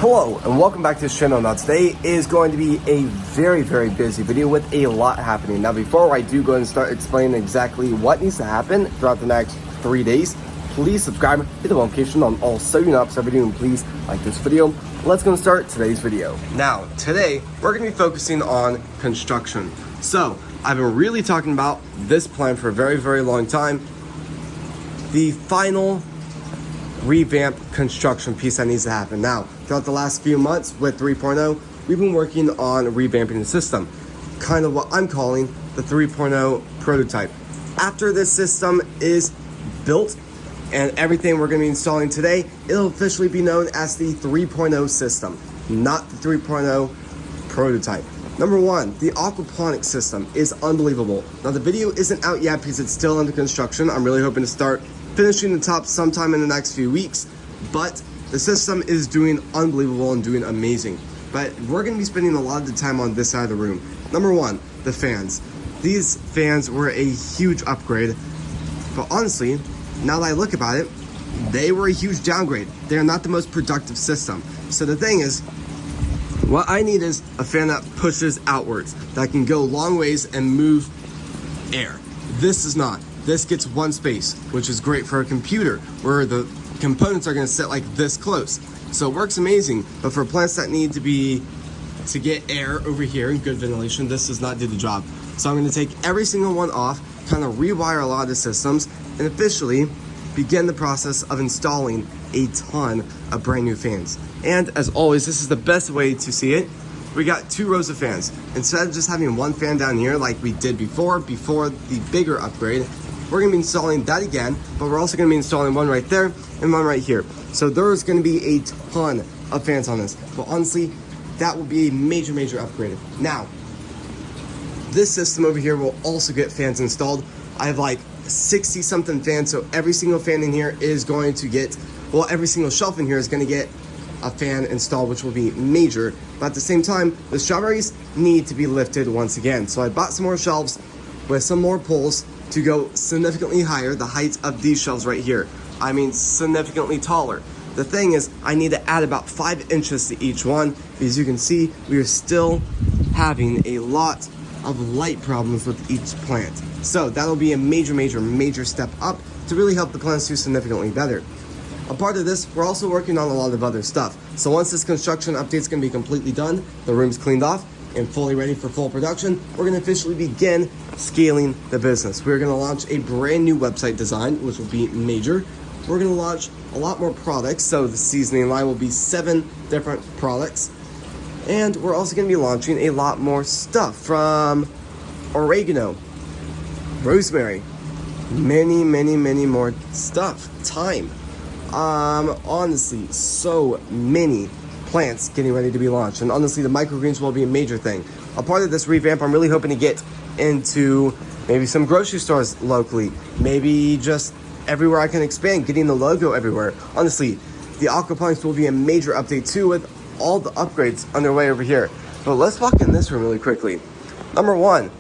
Hello and welcome back to this channel. Now today is going to be a very busy video with a lot happening. Now before I do go and start explaining exactly what needs to happen throughout the next 3 days, please subscribe, hit the notification on all so you're not upset video, and please like this video. Let's go and start today's video. Now today we're going to be focusing on construction. So I've been really talking about this plan for a very long time. The final revamp construction piece that needs to happen. Now, throughout the last few months with 3.0, we've been working on revamping the system, kind of what I'm calling the 3.0 prototype. After this system is built and everything we're going to be installing today, it'll officially be known as the 3.0 system, not the 3.0 prototype. Number one, the aquaponics system is unbelievable. Now the video isn't out yet because it's still under construction. I'm really hoping to start finishing the top sometime in the next few weeks, but the system is doing unbelievable and doing amazing. But we're going to be spending a lot of the time on this side of the room. Number one, the fans. These fans were a huge upgrade, but honestly, now that I look about it, they were a huge downgrade. They're not the most productive system. So the thing is, what I need is a fan that pushes outwards, that can go long ways and move air. This is not. This gets one space, which is great for a computer where the components are going to sit like this close. So it works amazing, but for plants that need to get air over here and good ventilation, this does not do the job. So I'm going to take every single one off, kind of rewire a lot of the systems, and officially begin the process of installing a ton of brand new fans. And as always, this is the best way to see it. We got 2 rows of fans. Instead of just having one fan down here like we did before the bigger upgrade, we're going to be installing that again, but we're also going to be installing one right there and one right here. So there's going to be a ton of fans on this, but honestly, that will be a major upgrade. Now, this system over here will also get fans installed. I have like 60 something fans, so every single fan in here is going to get, well, every single shelf in here is going to get a fan installed, which will be major. But at the same time, the strawberries need to be lifted once again. So I bought some more shelves with some more poles to go significantly higher, the height of these shelves right here. I mean, significantly taller. The thing is, I need to add about 5 inches to each one. As you can see, we are still having a lot of light problems with each plant. So that'll be a major step up to really help the plants do significantly better. A part of this, we're also working on a lot of other stuff. So once this construction update's gonna be completely done, the room's cleaned off, and fully ready for full production, we're going to officially begin scaling the business. We're going to launch a brand new website design, which will be major. We're going to launch a lot more products, so the seasoning line will be 7 different products. And we're also going to be launching a lot more stuff, from oregano, rosemary, many more stuff. Thyme. Honestly, so many plants getting ready to be launched, and honestly the microgreens will be a major thing. A part of this revamp, I'm really hoping to get into maybe some grocery stores locally, maybe just everywhere I can expand, getting the logo everywhere. Honestly, the aquaponics will be a major update too, with all the upgrades underway over here. But let's walk in this room really quickly. Number one,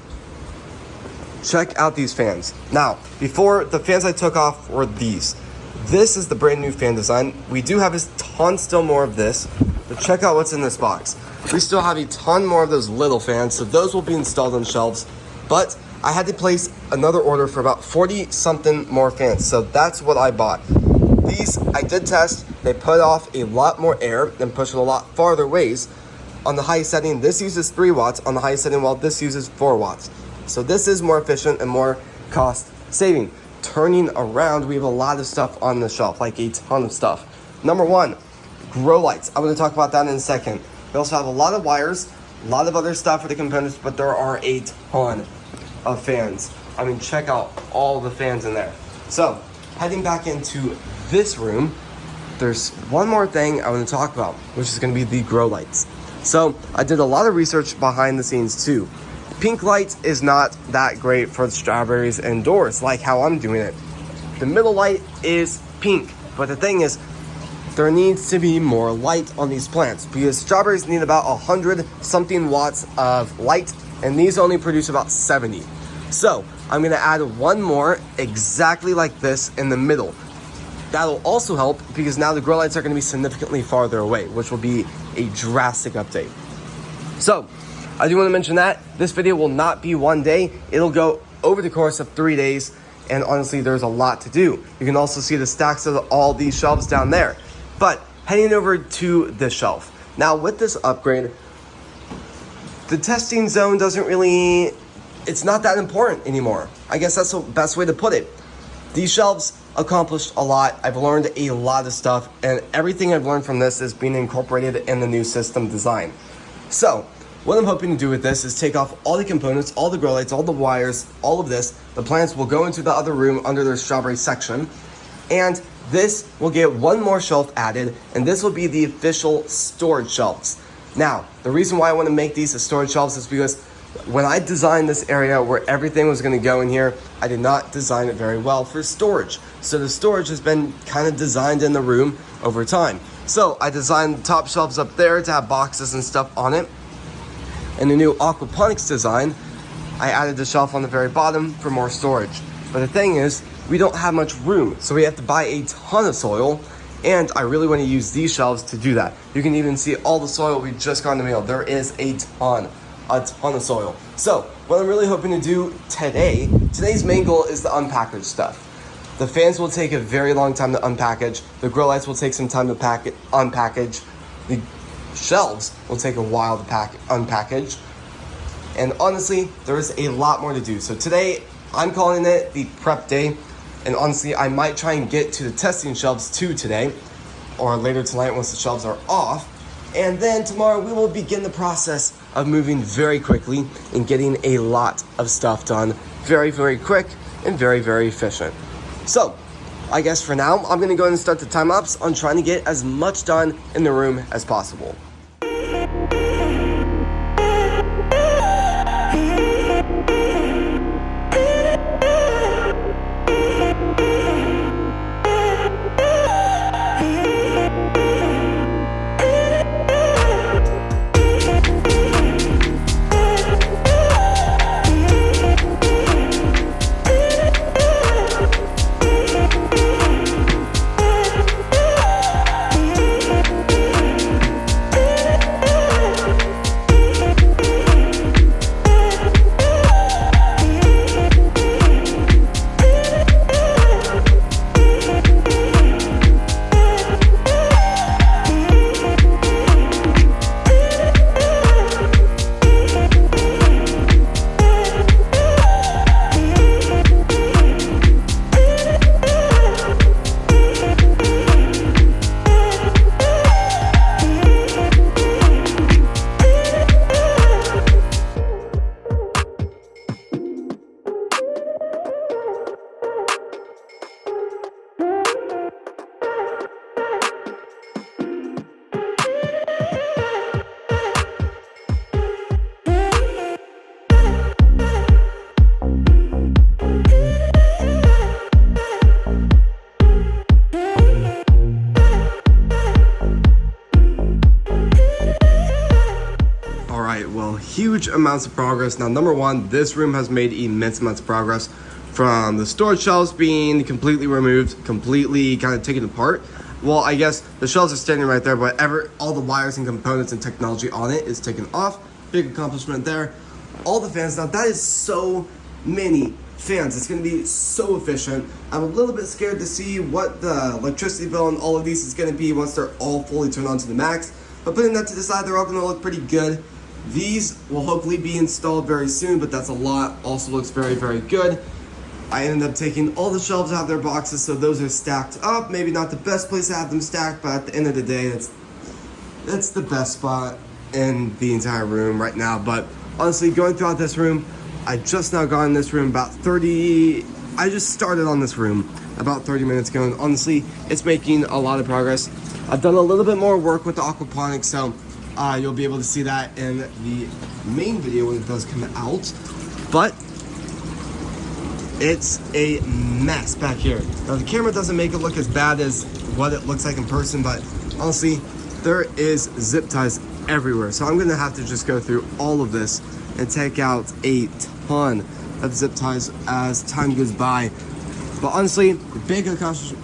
check out these fans. Now, before, the fans I took off were these. This is the brand new fan design. We do have a ton still more of this, but check out what's in this box. We still have a ton more of those little fans, so those will be installed on shelves. But I had to place another order for about 40 something more fans, so that's what I bought. These I did test. They put off a lot more air and push it a lot farther ways. On the highest setting, this uses 3 watts. On the highest setting, while this uses 4 watts. So this is more efficient and more cost saving. Turning around, we have a lot of stuff on the shelf, like a ton of stuff. Number one, grow lights. I'm going to talk about that in a second. We also have a lot of wires, a lot of other stuff for the components, but there are a ton of fans. I mean, check out all the fans in there. So, heading back into this room, there's one more thing I want to talk about, which is going to be the grow lights. So, I did a lot of research behind the scenes too. Pink light is not that great for the strawberries indoors, like how I'm doing it. The middle light is pink, but the thing is, there needs to be more light on these plants because strawberries need about 100 something watts of light, and these only produce about 70. So I'm gonna add one more exactly like this in the middle. that'll also help because now the grow lights are going to be significantly farther away, which will be a drastic update. So I do want to mention that this video will not be one day. It'll go over the course of 3 days. And honestly, there's a lot to do. You can also see the stacks of all these shelves down there. But heading over to this shelf. Now with this upgrade, the testing zone doesn't really, it's not that important anymore. I guess that's the best way to put it. These shelves accomplished a lot. I've learned a lot of stuff, and everything I've learned from this is being incorporated in the new system design. So what I'm hoping to do with this is take off all the components, all the grow lights, all the wires, all of this. The plants will go into the other room under their strawberry section, and this will get one more shelf added, and this will be the official storage shelves. Now, the reason why I want to make these as storage shelves is because when I designed this area where everything was going to go in here, I did not design it very well for storage. So the storage has been kind of designed in the room over time. So I designed the top shelves up there to have boxes and stuff on it. In the new aquaponics design, I added the shelf on the very bottom for more storage. But the thing is, we don't have much room, so we have to buy a ton of soil, and I really want to use these shelves to do that. You can even see all the soil we just got in the mail. There is a ton of soil. So what I'm really hoping to do today's main goal is to unpackage stuff. The fans will take a very long time to unpackage. The grow lights will take some time to unpackage. The shelves will take a while to unpackage. And honestly, there is a lot more to do. So today, I'm calling it the prep day. And honestly, I might try and get to the testing shelves too today, or later tonight once the shelves are off. And then tomorrow we will begin the process of moving very quickly and getting a lot of stuff done very, very quick and very, very efficient. So I guess for now, I'm gonna go ahead and start the time lapse on trying to get as much done in the room as possible. Huge amounts of progress. Now, number one, this room has made immense amounts of progress from the storage shelves being completely removed, completely kind of taken apart. Well, I guess the shelves are standing right there, but all the wires and components and technology on it is taken off. Big accomplishment there. All the fans, now that is so many fans. It's going to be so efficient. I'm a little bit scared to see what the electricity bill on all of these is going to be once they're all fully turned on to the max. But putting that to the side, they're all going to look pretty good. These will hopefully be installed very soon, but that's a lot. Also looks very, very good. I ended up taking all the shelves out of their boxes, so those are stacked up. Maybe not the best place to have them stacked, but at the end of the day, that's the best spot in the entire room right now. But honestly, going throughout this room, I just now got in this room I just started on this room about 30 minutes ago, and honestly, it's making a lot of progress. I've done a little bit more work with the aquaponics, so you'll be able to see that in the main video when it does come out. But it's a mess back here. Now the camera doesn't make it look as bad as what it looks like in person, but honestly, there is zip ties everywhere. So I'm gonna have to just go through all of this and take out a ton of zip ties as time goes by. But honestly, the big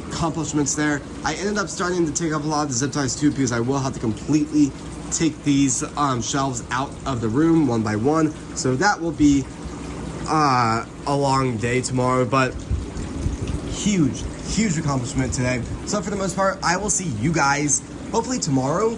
accomplishments there. I ended up starting to take up a lot of the zip ties too, because I will have to completely take these shelves out of the room one by one. So that will be a long day tomorrow, but huge accomplishment today. So for the most part, I will see you guys hopefully tomorrow,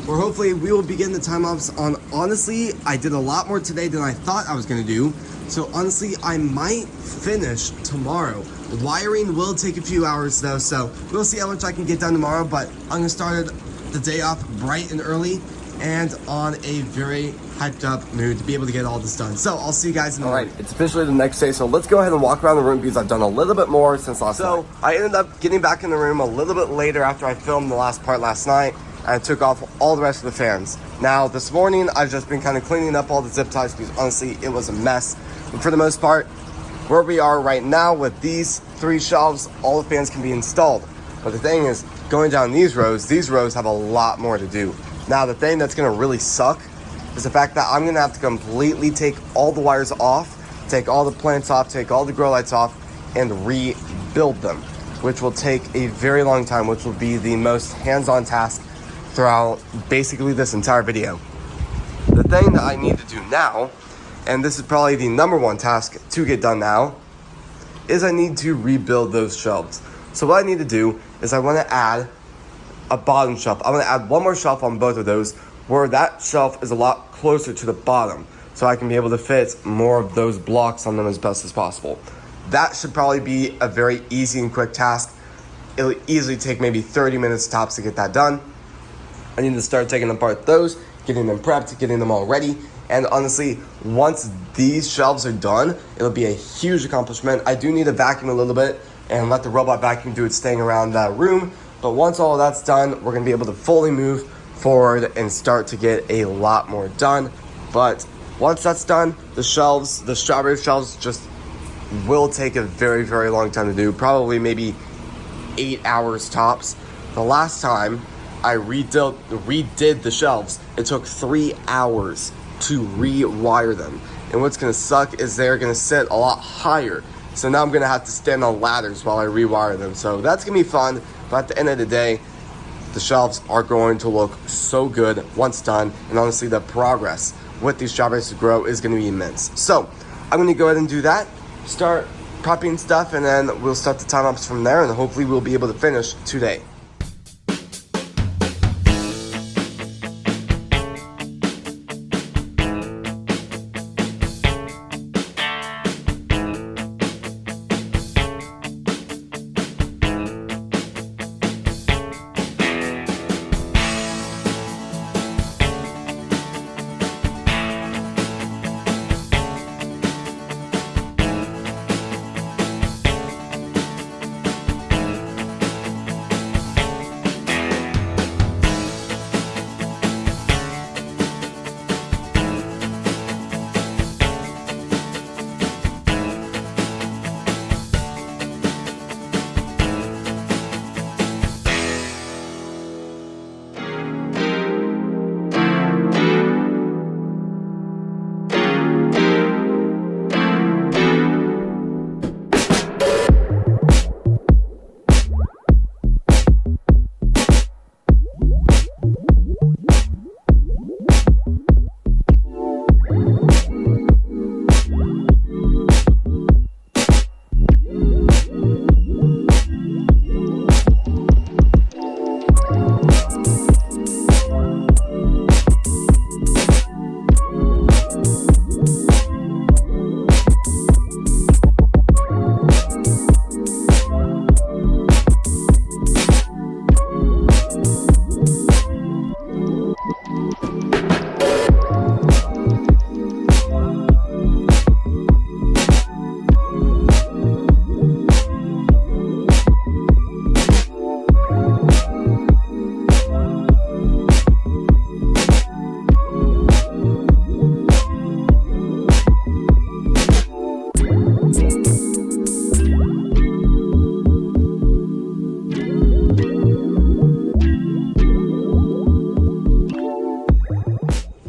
or hopefully we will begin the time lapse on. Honestly, I did a lot more today than I thought I was gonna do. So honestly, I might finish tomorrow. Wiring will take a few hours though, so we'll see how much I can get done tomorrow, but I'm gonna start the day off bright and early and on a very hyped up mood to be able to get all this done. So I'll see you guys in the morning. All right, it's officially the next day, so let's go ahead and walk around the room because I've done a little bit more since last night. So I ended up getting back in the room a little bit later after I filmed the last part last night, and I took off all the rest of the fans. Now this morning, I've just been kind of cleaning up all the zip ties because honestly, it was a mess. But for the most part, where we are right now with these 3 shelves, all the fans can be installed. But the thing is, going down these rows have a lot more to do. Now the thing that's gonna really suck is the fact that I'm gonna have to completely take all the wires off, take all the plants off, take all the grow lights off, and rebuild them, which will take a very long time, which will be the most hands-on task throughout basically this entire video. The thing that I need to do now, and this is probably the #1 task to get done now, is I need to rebuild those shelves. So what I need to do is I wanna add a bottom shelf. I'm gonna add one more shelf on both of those where that shelf is a lot closer to the bottom, so I can be able to fit more of those blocks on them as best as possible. That should probably be a very easy and quick task. It'll easily take maybe 30 minutes tops to get that done. I need to start taking apart those, getting them prepped, getting them all ready. And honestly, once these shelves are done, it'll be a huge accomplishment. I do need to vacuum a little bit and let the robot vacuum do its thing around that room. But once all of that's done, we're gonna be able to fully move forward and start to get a lot more done. But once that's done, the shelves, the strawberry shelves, just will take a very, very long time to do. Probably maybe 8 hours tops. The last time I redid the shelves, it took 3 hours to rewire them. And what's gonna suck is they're gonna sit a lot higher. So now I'm gonna have to stand on ladders while I rewire them. So that's gonna be fun, but at the end of the day, the shelves are going to look so good once done. And honestly, the progress with these strawberries to grow is gonna be immense. So I'm gonna go ahead and do that, start prepping stuff, and then we'll start the time lapse from there, and hopefully we'll be able to finish today.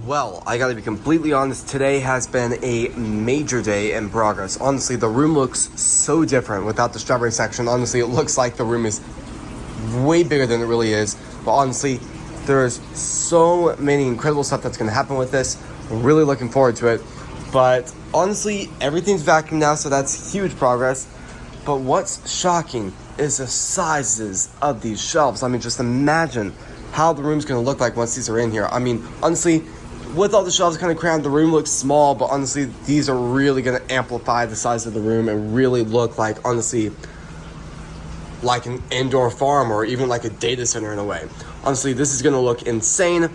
Well, I gotta be completely honest, today has been a major day in progress. Honestly, the room looks so different without the strawberry section. Honestly, it looks like the room is way bigger than it really is. But honestly, there's so many incredible stuff that's gonna happen with this. I'm really looking forward to it. But honestly, everything's vacuumed now, so that's huge progress. But what's shocking is the sizes of these shelves. I mean, just imagine how the room's gonna look like once these are in here. I mean, honestly, with all the shelves kind of crammed, the room looks small, but honestly, these are really gonna amplify the size of the room and really look like, honestly, like an indoor farm or even like a data center in a way. Honestly, this is gonna look insane.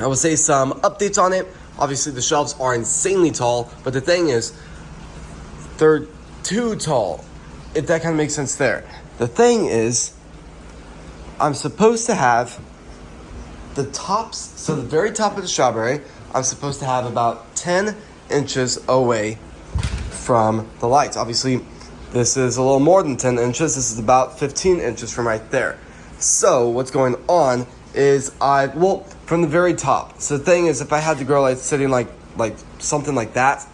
I will say some updates on it. Obviously, the shelves are insanely tall, but the thing is, they're too tall, if that kind of makes sense there. The thing is, I'm supposed to have the tops, so the very top of the strawberry, I'm supposed to have about 10 inches away from the lights. Obviously, this is a little more than 10 inches. This is about 15 inches from right there. So what's going on is from the very top. So the thing is, if I had the grow lights sitting like something like that,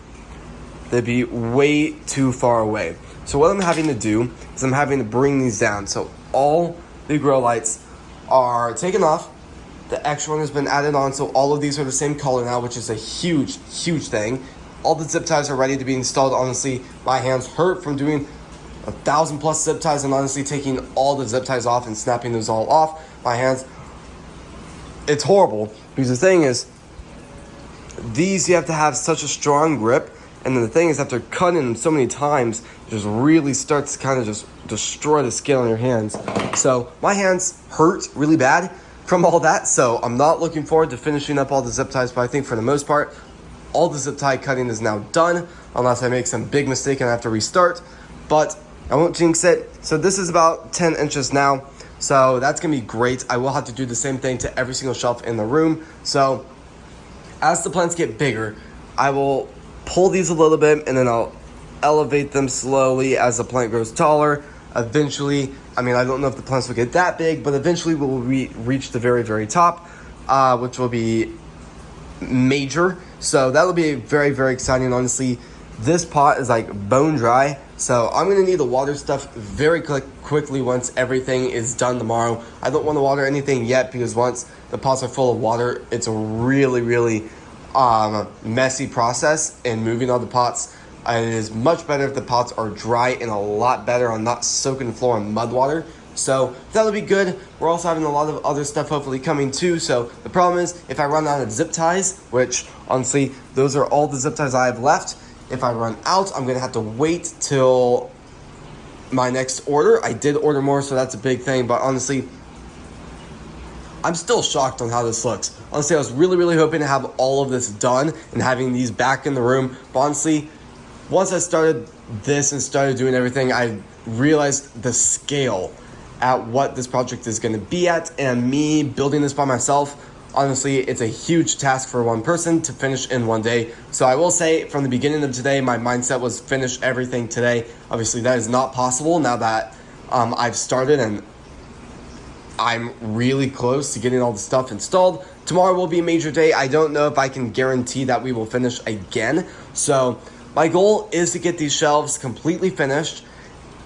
they'd be way too far away. So what I'm having to do is I'm having to bring these down. So all the grow lights are taken off. The extra one has been added on, so all of these are the same color now, which is a huge, huge thing. All the zip ties are ready to be installed. Honestly, my hands hurt from doing 1,000+ zip ties and honestly taking all the zip ties off and snapping those all off. My hands, it's horrible, because the thing is, these you have to have such a strong grip, and then the thing is, after cutting them so many times, it just really starts to kind of just destroy the skin on your hands. So my hands hurt really bad from all that, so I'm not looking forward to finishing up all the zip ties, but I think for the most part, all the zip tie cutting is now done, unless I make some big mistake and I have to restart, but I won't jinx it. So this is about 10 inches now, so that's gonna be great. I will have to do the same thing to every single shelf in the room. So as the plants get bigger, I will pull these a little bit and then I'll elevate them slowly as the plant grows taller. Eventually, I mean, I don't know if the plants will get that big, but eventually we'll reach the very, very top, which will be major. So that'll be very, very exciting. Honestly, this pot is like bone dry, so I'm gonna need to water stuff very quickly once everything is done tomorrow. I don't want to water anything yet, because once the pots are full of water, it's a really, really messy process in moving all the pots. It is much better if the pots are dry and a lot better on not soaking the floor in mud water. So that'll be good. We're also having a lot of other stuff hopefully coming too. So the problem is, if I run out of zip ties, which honestly, those are all the zip ties I have left. If I run out, I'm gonna have to wait till my next order. I did order more, so that's a big thing, but honestly, I'm still shocked on how this looks. Honestly, I was really, really hoping to have all of this done and having these back in the room. But honestly, once I started this and started doing everything, I realized the scale at what this project is going to be at, and me building this by myself, honestly, it's a huge task for one person to finish in one day. So I will say, from the beginning of today, my mindset was finish everything today. Obviously, that is not possible now that I've started and I'm really close to getting all the stuff installed. Tomorrow will be a major day. I don't know if I can guarantee that we will finish again. So my goal is to get these shelves completely finished,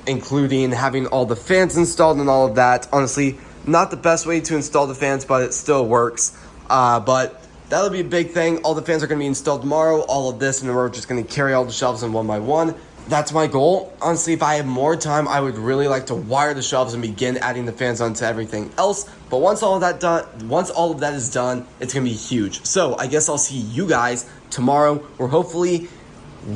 including having all the fans installed and all of that. Honestly, not the best way to install the fans, but it still works. But that'll be a big thing. All the fans are going to be installed tomorrow, all of this, and then we're just going to carry all the shelves in one by one. That's my goal. Honestly, if I have more time, I would really like to wire the shelves and begin adding the fans onto everything else. But once all of that is done, it's going to be huge. So I guess I'll see you guys tomorrow, where hopefully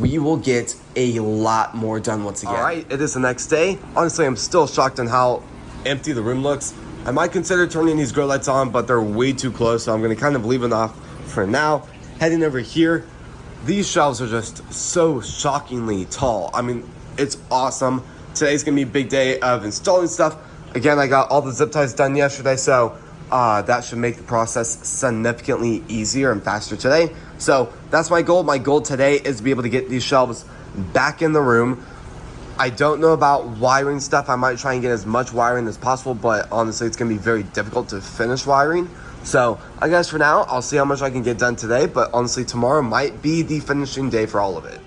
we will get a lot more done once again. All right, it is the next day. Honestly, I'm still shocked on how empty the room looks. I might consider turning these grow lights on, but they're way too close, so I'm going to kind of leave it off for now. Heading over here, these shelves are just so shockingly tall. I mean, it's awesome. Today's going to be a big day of installing stuff. Again, I got all the zip ties done yesterday, so that should make the process significantly easier and faster today. So that's my goal. My goal today is to be able to get these shelves back in the room. I don't know about wiring stuff. I might try and get as much wiring as possible, but honestly, it's going to be very difficult to finish wiring. So I guess for now, I'll see how much I can get done today, but honestly, tomorrow might be the finishing day for all of it.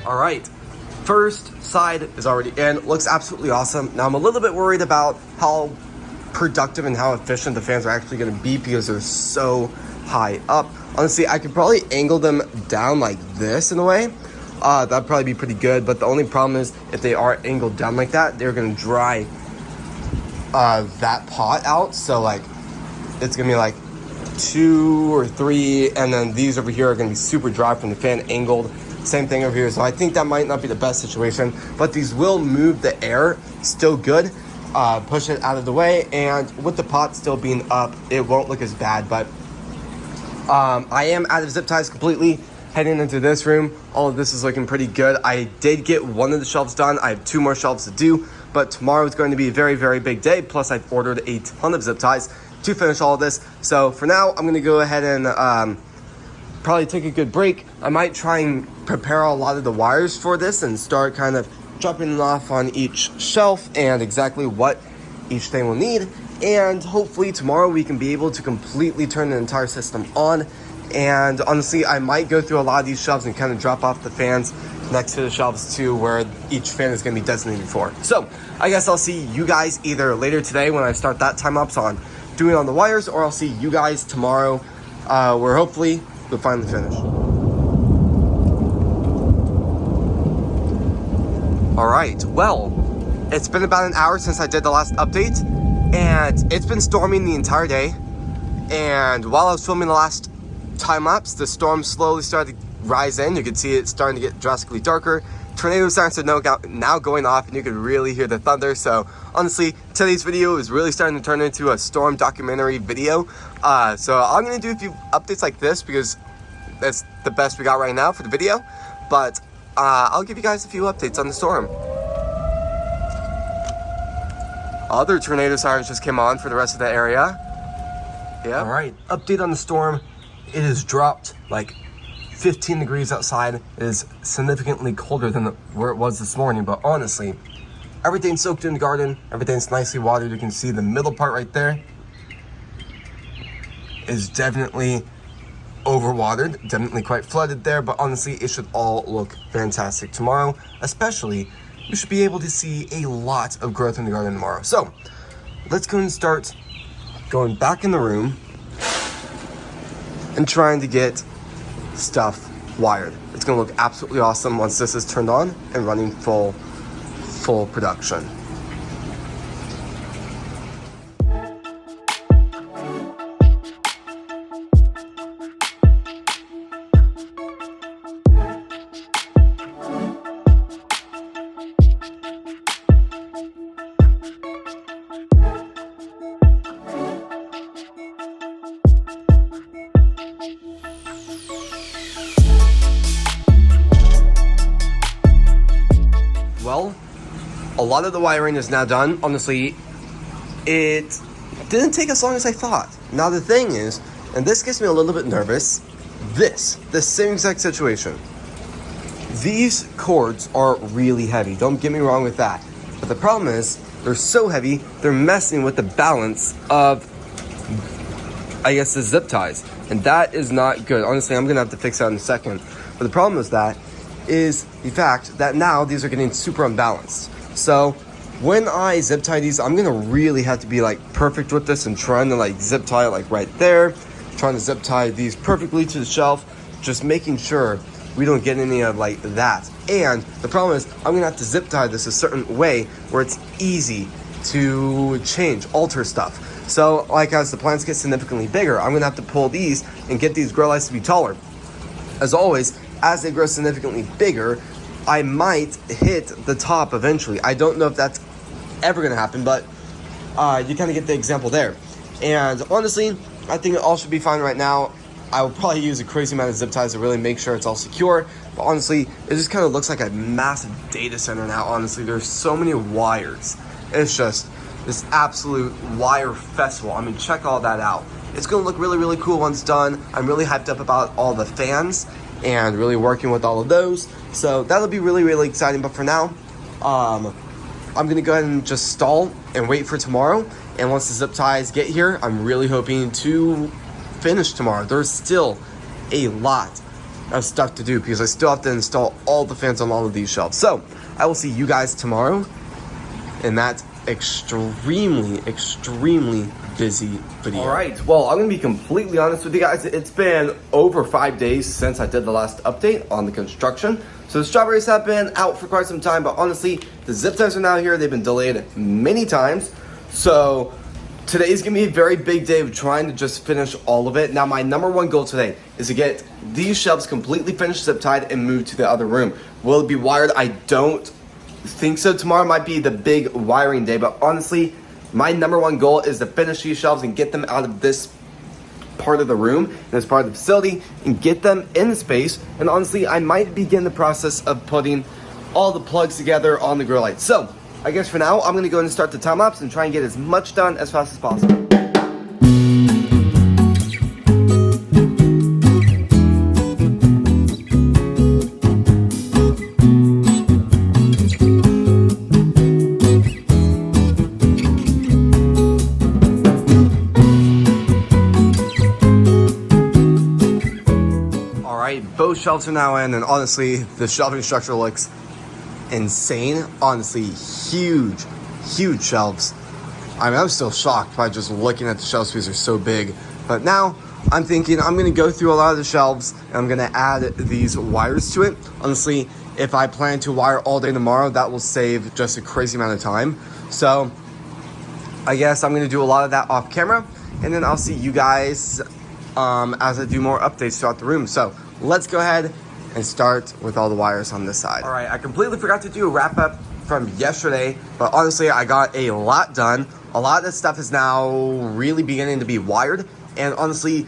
Alright, first side is already in, looks absolutely awesome. Now I'm a little bit worried about how productive and how efficient the fans are actually going to be because they're so high up. Honestly, I could probably angle them down like this in a way. That'd probably be pretty good, but the only problem is if they are angled down like that, they're going to dry that pot out. So like, it's going to be like 2 or 3, and then these over here are going to be super dry from the fan angled. Same thing over here, so I think that might not be the best situation, but these will move the air still good, push it out of the way, and with the pot still being up, it won't look as bad. But I am out of zip ties completely, heading into this room. All of this is looking pretty good. I did get one of the shelves done. I have 2 more shelves to do, but tomorrow is going to be a very, very big day, plus I've ordered a ton of zip ties to finish all of this. So for now, I'm going to go ahead and probably take a good break. I might try and prepare a lot of the wires for this and start kind of dropping it off on each shelf and exactly what each thing will need. And hopefully tomorrow we can be able to completely turn the entire system on. And honestly, I might go through a lot of these shelves and kind of drop off the fans next to the shelves too, where each fan is going to be designated for. So I guess I'll see you guys either later today when I start that time lapse on doing on the wires, or I'll see you guys tomorrow where hopefully we'll finally finish. Alright, well, it's been about an hour since I did the last update, and it's been storming the entire day. And while I was filming the last time lapse, the storm slowly started to rise in. You can see it starting to get drastically darker. Tornado sirens are now going off, and you can really hear the thunder. So honestly, today's video is really starting to turn into a storm documentary video. So I'm going to do a few updates like this because that's the best we got right now for the video. But I'll give you guys a few updates on the storm. Other tornado sirens just came on for the rest of the area. Yeah. All right, update on the storm. It has dropped like 15 degrees outside. It is significantly colder than where it was this morning, but honestly, everything's soaked in the garden. Everything's nicely watered. You can see the middle part right there is definitely overwatered, definitely quite flooded there, but honestly, it should all look fantastic tomorrow. Especially, you should be able to see a lot of growth in the garden tomorrow. So, let's go and start going back in the room and trying to get stuff wired. It's gonna look absolutely awesome once this is turned on and running full production. Well, a lot of the wiring is now done. Honestly, it didn't take as long as I thought. Now the thing is, and this gets me a little bit nervous, this same exact situation. These cords are really heavy, don't get me wrong with that. But the problem is, they're so heavy, they're messing with the balance of, I guess, the zip ties. And that is not good. Honestly, I'm gonna have to fix that in a second. But the problem is the fact that now these are getting super unbalanced. So when I zip tie these, I'm gonna really have to be like perfect with this and trying to like zip tie like right there, trying to zip tie these perfectly to the shelf, just making sure we don't get any of like that. And the problem is I'm gonna have to zip tie this a certain way where it's easy to change, alter stuff. So like as the plants get significantly bigger, I'm gonna have to pull these and get these grow lights to be taller. As always, as they grow significantly bigger, I might hit the top eventually. I don't know if that's ever gonna happen, but you kind of get the example there. And honestly, I think it all should be fine right now. I will probably use a crazy amount of zip ties to really make sure it's all secure. But honestly, it just kind of looks like a massive data center now. Honestly, there's so many wires. It's just this absolute wire festival. I mean, check all that out. It's gonna look really, really cool once done. I'm really hyped up about all the fans and really working with all of those. So that'll be really, really exciting. But for now, I'm gonna go ahead and just stall and wait for tomorrow. And once the zip ties get here, I'm really hoping to finish tomorrow. There's still a lot of stuff to do because I still have to install all the fans on all of these shelves. So I will see you guys tomorrow in that extremely busy video. All right, well, I'm gonna be completely honest with you guys. It's been over 5 days since I did the last update on the construction. So the strawberries have been out for quite some time, but honestly, the zip ties are now here. They've been delayed many times. So today's gonna be a very big day of trying to just finish all of it. Now, my number one goal today is to get these shelves completely finished, zip tied, and moved to the other room. Will it be wired? I don't think so. Tomorrow might be the big wiring day, but honestly, my number one goal is to finish these shelves and get them out of this part of the room and this part of the facility and get them in the space. And honestly, I might begin the process of putting all the plugs together on the grow light. So I guess for now, I'm gonna go ahead and start the time lapse and try and get as much done as fast as possible. Both shelves are now in, and honestly, the shelving structure looks insane. Honestly, huge shelves. I mean, I'm still shocked by just looking at the shelves because they're so big. But now I'm thinking I'm gonna go through a lot of the shelves and I'm gonna add these wires to it. Honestly, if I plan to wire all day tomorrow, that will save just a crazy amount of time. So I guess I'm gonna do a lot of that off camera, and then I'll see you guys as I do more updates throughout the room. So let's go ahead and start with all the wires on this side. All right, I completely forgot to do a wrap up from yesterday, but honestly, I got a lot done. A lot of this stuff is now really beginning to be wired, and honestly,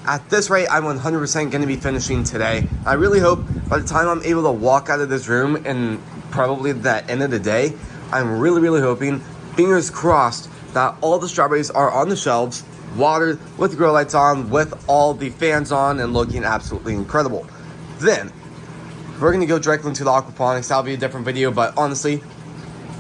at this rate, I'm 100% gonna be finishing today. I really hope by the time I'm able to walk out of this room and probably the end of the day, I'm really hoping, fingers crossed, that all the strawberries are on the shelves, watered, with the grow lights on, with all the fans on, and looking absolutely incredible. Then we're gonna go directly into the aquaponics. That'll be a different video, but honestly,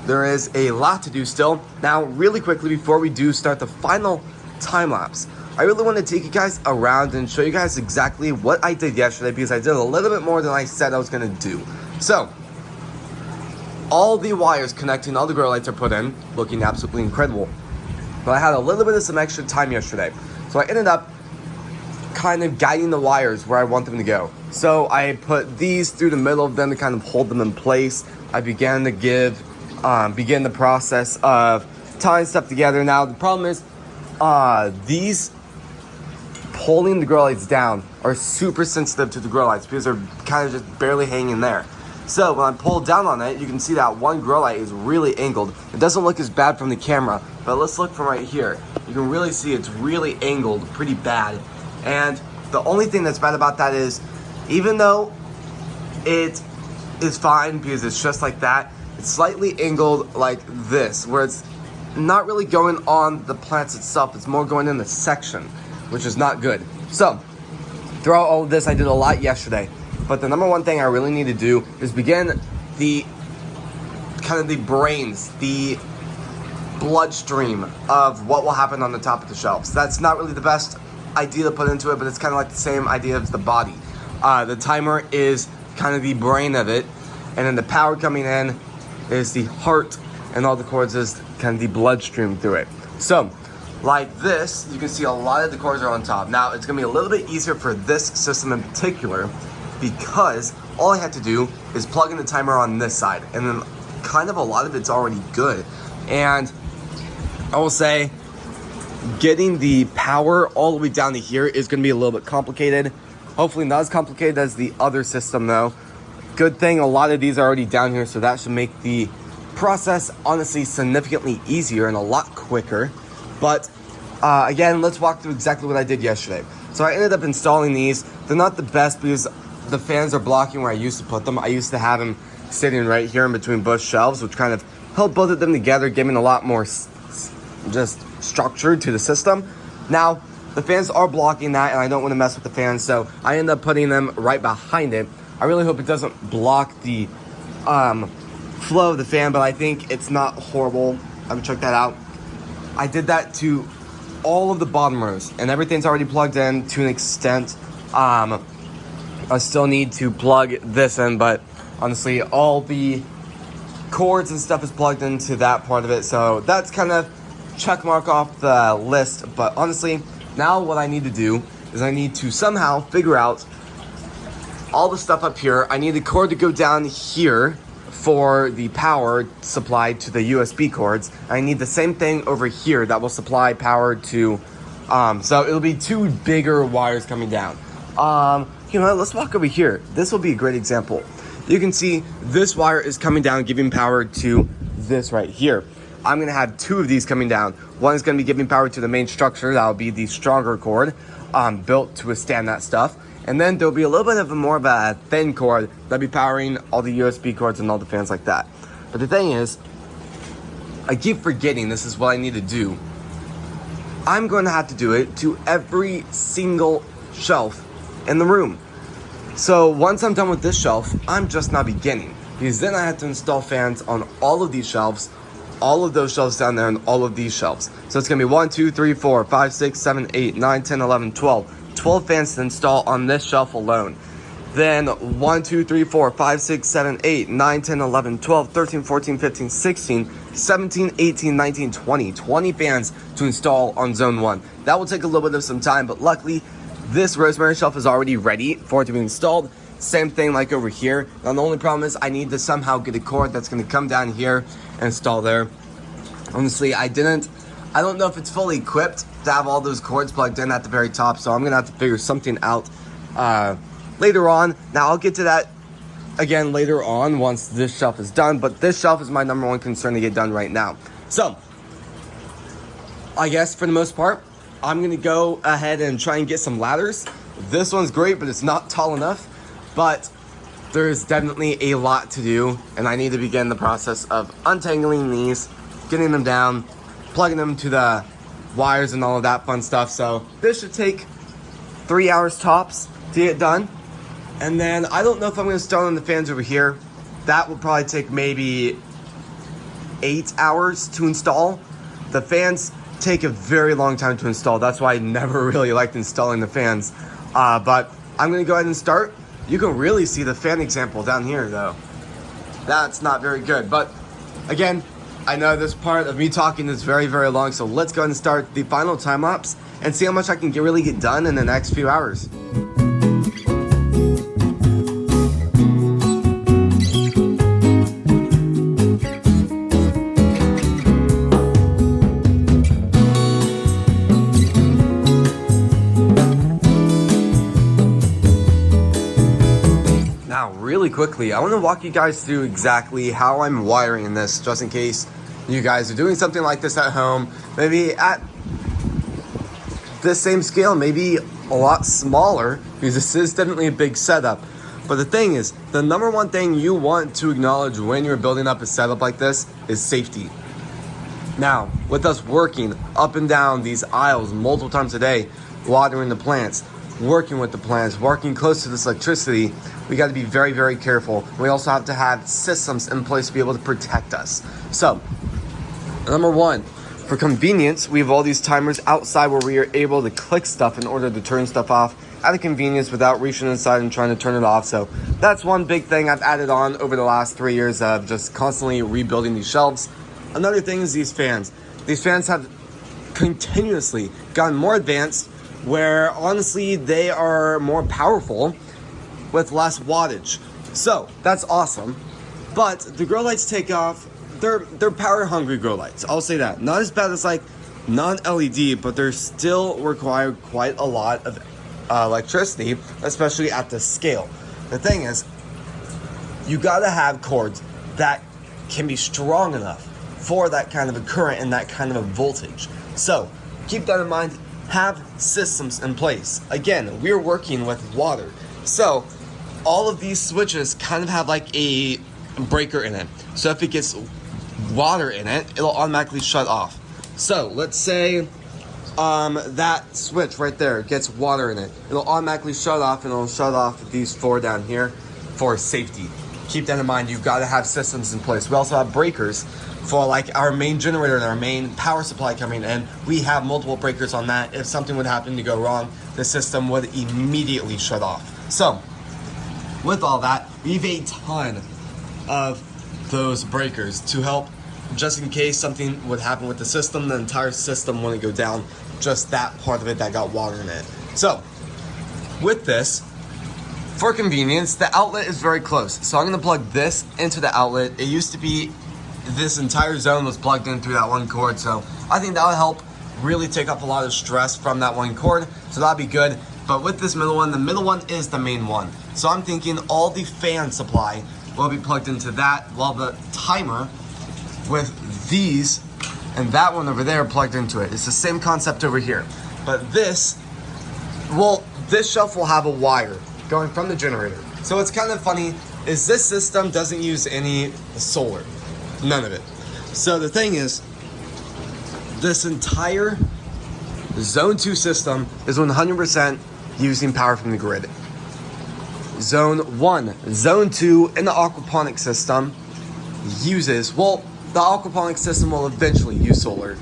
there is a lot to do still. Now, really quickly, before we do start the final time lapse, I really want to take you guys around and show you guys exactly what I did yesterday, because I did a little bit more than I said I was gonna do. So all the wires connecting all the grow lights are put in, looking absolutely incredible. But I had a little bit of some extra time yesterday, so I ended up kind of guiding the wires where I want them to go. So I put these through the middle of them to kind of hold them in place. I began to begin the process of tying stuff together. Now the problem is, these pulling the grow lights down are super sensitive to the grow lights because they're kind of just barely hanging there. So when I pull down on it, you can see that one grow light is really angled. It doesn't look as bad from the camera, but let's look from right here. You can really see it's really angled pretty bad. And the only thing that's bad about that is, even though it is fine because it's just like that, it's slightly angled like this, where it's not really going on the plants itself, it's more going in the section, which is not good. So throughout all of this, I did a lot yesterday. But the number one thing I really need to do is begin the kind of the brains, the bloodstream of what will happen on the top of the shelves. That's not really the best idea to put into it, but it's kind of like the same idea as the body. The timer is kind of the brain of it, and then the power coming in is the heart, and all the cords is kind of the bloodstream through it. So like this, you can see a lot of the cords are on top. Now it's gonna be a little bit easier for this system in particular because all I have to do is plug in the timer on this side, and then kind of a lot of it's already good. And I will say getting the power all the way down to here is gonna be a little bit complicated. Hopefully not as complicated as the other system though. Good thing a lot of these are already down here, so that should make the process honestly significantly easier and a lot quicker. But again, let's walk through exactly what I did yesterday. So I ended up installing these. They're not the best because the fans are blocking where I used to put them. I used to have them sitting right here in between both shelves, which kind of held both of them together, giving a lot more just structure to the system. Now, the fans are blocking that, and I don't want to mess with the fans, so I end up putting them right behind it. I really hope it doesn't block the flow of the fan, but I think it's not horrible. I'm gonna check that out. I did that to all of the bottom rows, and everything's already plugged in to an extent. I still need to plug this in, but honestly, all the cords and stuff is plugged into that part of it, so that's kind of check mark off the list. But honestly, now what I need to do is I need to somehow figure out all the stuff up here. I need the cord to go down here for the power supplied to the USB cords. I need the same thing over here that will supply power to, so it'll be two bigger wires coming down. You know, let's walk over here. This will be a great example. You can see this wire is coming down, giving power to this right here. I'm gonna have two of these coming down. One is gonna be giving power to the main structure. That'll be the stronger cord, built to withstand that stuff. And then there'll be a little bit of more of a thin cord that'll be powering all the USB cords and all the fans like that. But the thing is, I keep forgetting this is what I need to do. I'm going to have to do it to every single shelf in the room. So once I'm done with this shelf, I'm just not beginning, because then I have to install fans on all of these shelves, all of those shelves down there, and all of these shelves. So it's gonna be 1, 2, 3, 4, 5, 6, 7, 8, 9, 10, 11, 12. 12 fans to install on this shelf alone. Then 1, 2, 3, 4, 5, 6, 7, 8, 9, 10, 11, 12, 13, 14, 15, 16, 17, 18, 19, 20. 20 fans to install on zone 1. That will take a little bit of some time, but luckily this rosemary shelf is already ready for it to be installed. Same thing like over here. Now the only problem is I need to somehow get a cord that's going to come down here and install there. Honestly, I don't know if it's fully equipped to have all those cords plugged in at the very top, so I'm gonna have to figure something out later on. Now I'll get to that again later on once this shelf is done, but this shelf is my number one concern to get done right now. So I guess for the most part, I'm gonna go ahead and try and get some ladders. This one's great, but it's not tall enough. But there's definitely a lot to do, and I need to begin the process of untangling these, getting them down, plugging them to the wires and all of that fun stuff. So this should take 3 hours tops to get done. And then I don't know if I'm going to start on the fans over here. That will probably take maybe 8 hours to install. The fans take a very long time to install. That's why I never really liked installing the fans. But I'm going to go ahead and start. You can really see the fan example down here though. That's not very good. But again, I know this part of me talking is very, very long, so let's go ahead and start the final time lapse and see how much I can really get done in the next few hours. Now, really quickly, I want to walk you guys through exactly how I'm wiring this, just in case you guys are doing something like this at home, maybe at the same scale, maybe a lot smaller, because this is definitely a big setup. But the thing is, the number one thing you want to acknowledge when you're building up a setup like this is safety. Now, with us working up and down these aisles multiple times a day, watering the plants, working with the plants, working close to this electricity, we got to be very, very careful. We also have to have systems in place to be able to protect us. So, number one, for convenience, we have all these timers outside where we are able to click stuff in order to turn stuff off out of convenience without reaching inside and trying to turn it off. So that's one big thing I've added on over the last 3 years of just constantly rebuilding these shelves. Another thing is these fans. These fans have continuously gotten more advanced, where honestly they are more powerful with less wattage. So that's awesome. But the grow lights take off. They're power hungry grow lights. I'll say that. Not as bad as like non-LED, but they still require quite a lot of electricity, especially at this scale. The thing is, you gotta have cords that can be strong enough for that kind of a current and that kind of a voltage. So keep that in mind. Have systems in place. Again, we're working with water, so all of these switches kind of have like a breaker in it. So if it gets water in it, it'll automatically shut off. So let's say that switch right there gets water in it. It'll automatically shut off, and it'll shut off these 4 down here for safety. Keep that in mind. You've got to have systems in place. We also have breakers for like our main generator and our main power supply coming in. We have multiple breakers on that. If something would happen to go wrong, the system would immediately shut off. So with all that, we have a ton of those breakers to help just in case something would happen with the system. The entire system wouldn't go down, just that part of it that got water in it. So with this, for convenience, the outlet is very close. So I'm gonna plug this into the outlet. It used to be this entire zone was plugged in through that one cord. So I think that would help really take off a lot of stress from that one cord. So that'd be good. But with this middle one, the middle one is the main one. So I'm thinking all the fan supply will be plugged into that, while the timer with these and that one over there plugged into it. It's the same concept over here. But this shelf will have a wire going from the generator. So what's kind of funny is this system doesn't use any solar. None of it. So the thing is, this entire Zone 2 system is 100% using power from the grid. Zone 1, Zone 2 in the aquaponics system uses, well, the aquaponics system will eventually use solar.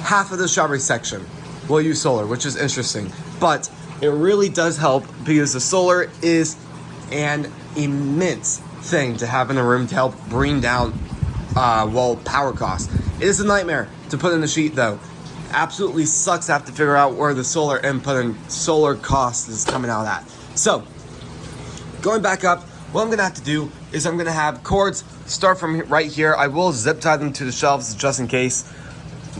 Half of the strawberry section will use solar, which is interesting. But it really does help because the solar is an immense thing to have in a room to help bring down power costs. It is a nightmare to put in the sheet though. Absolutely sucks to have to figure out where the solar input and solar cost is coming out at. So going back up, what I'm gonna have to do is I'm gonna have cords start from right here. I will zip tie them to the shelves just in case,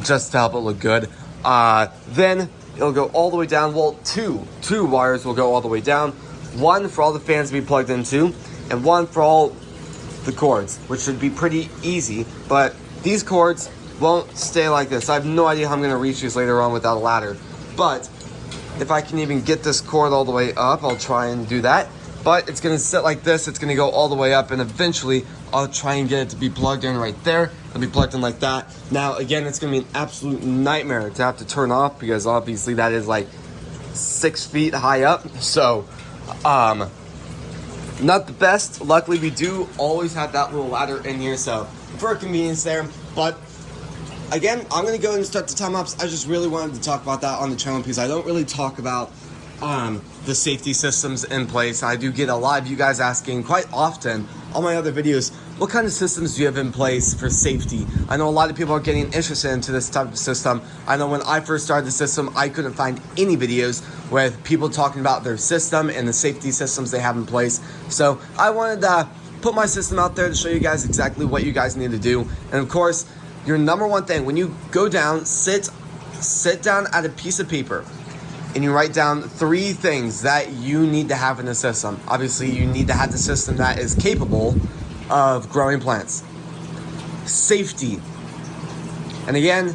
just to help it look good. Then it'll go all the way down. Well, two wires will go all the way down. One for all the fans to be plugged into, and one for all the cords, which should be pretty easy. But these cords won't stay like this. I have no idea how I'm gonna reach these later on without a ladder. But if I can even get this cord all the way up, I'll try and do that. But it's gonna sit like this, it's gonna go all the way up, and eventually I'll try and get it to be plugged in right there. It'll be plugged in like that. Now, again, it's gonna be an absolute nightmare to have to turn off because obviously that is like 6 feet high up. So, not the best. Luckily, we do always have that little ladder in here, so for convenience there. But again, I'm gonna go ahead and start the time lapse. I just really wanted to talk about that on the channel because I don't really talk about the safety systems in place. I do get a lot of you guys asking quite often on my other videos, what kind of systems do you have in place for safety? I know a lot of people are getting interested into this type of system. I know when I first started the system, I couldn't find any videos with people talking about their system and the safety systems they have in place. So I wanted to put my system out there to show you guys exactly what you guys need to do. And of course, your number one thing, when you go down, sit down at a piece of paper and you write down 3 things that you need to have in the system. Obviously, you need to have the system that is capable of growing plants. Safety. And again,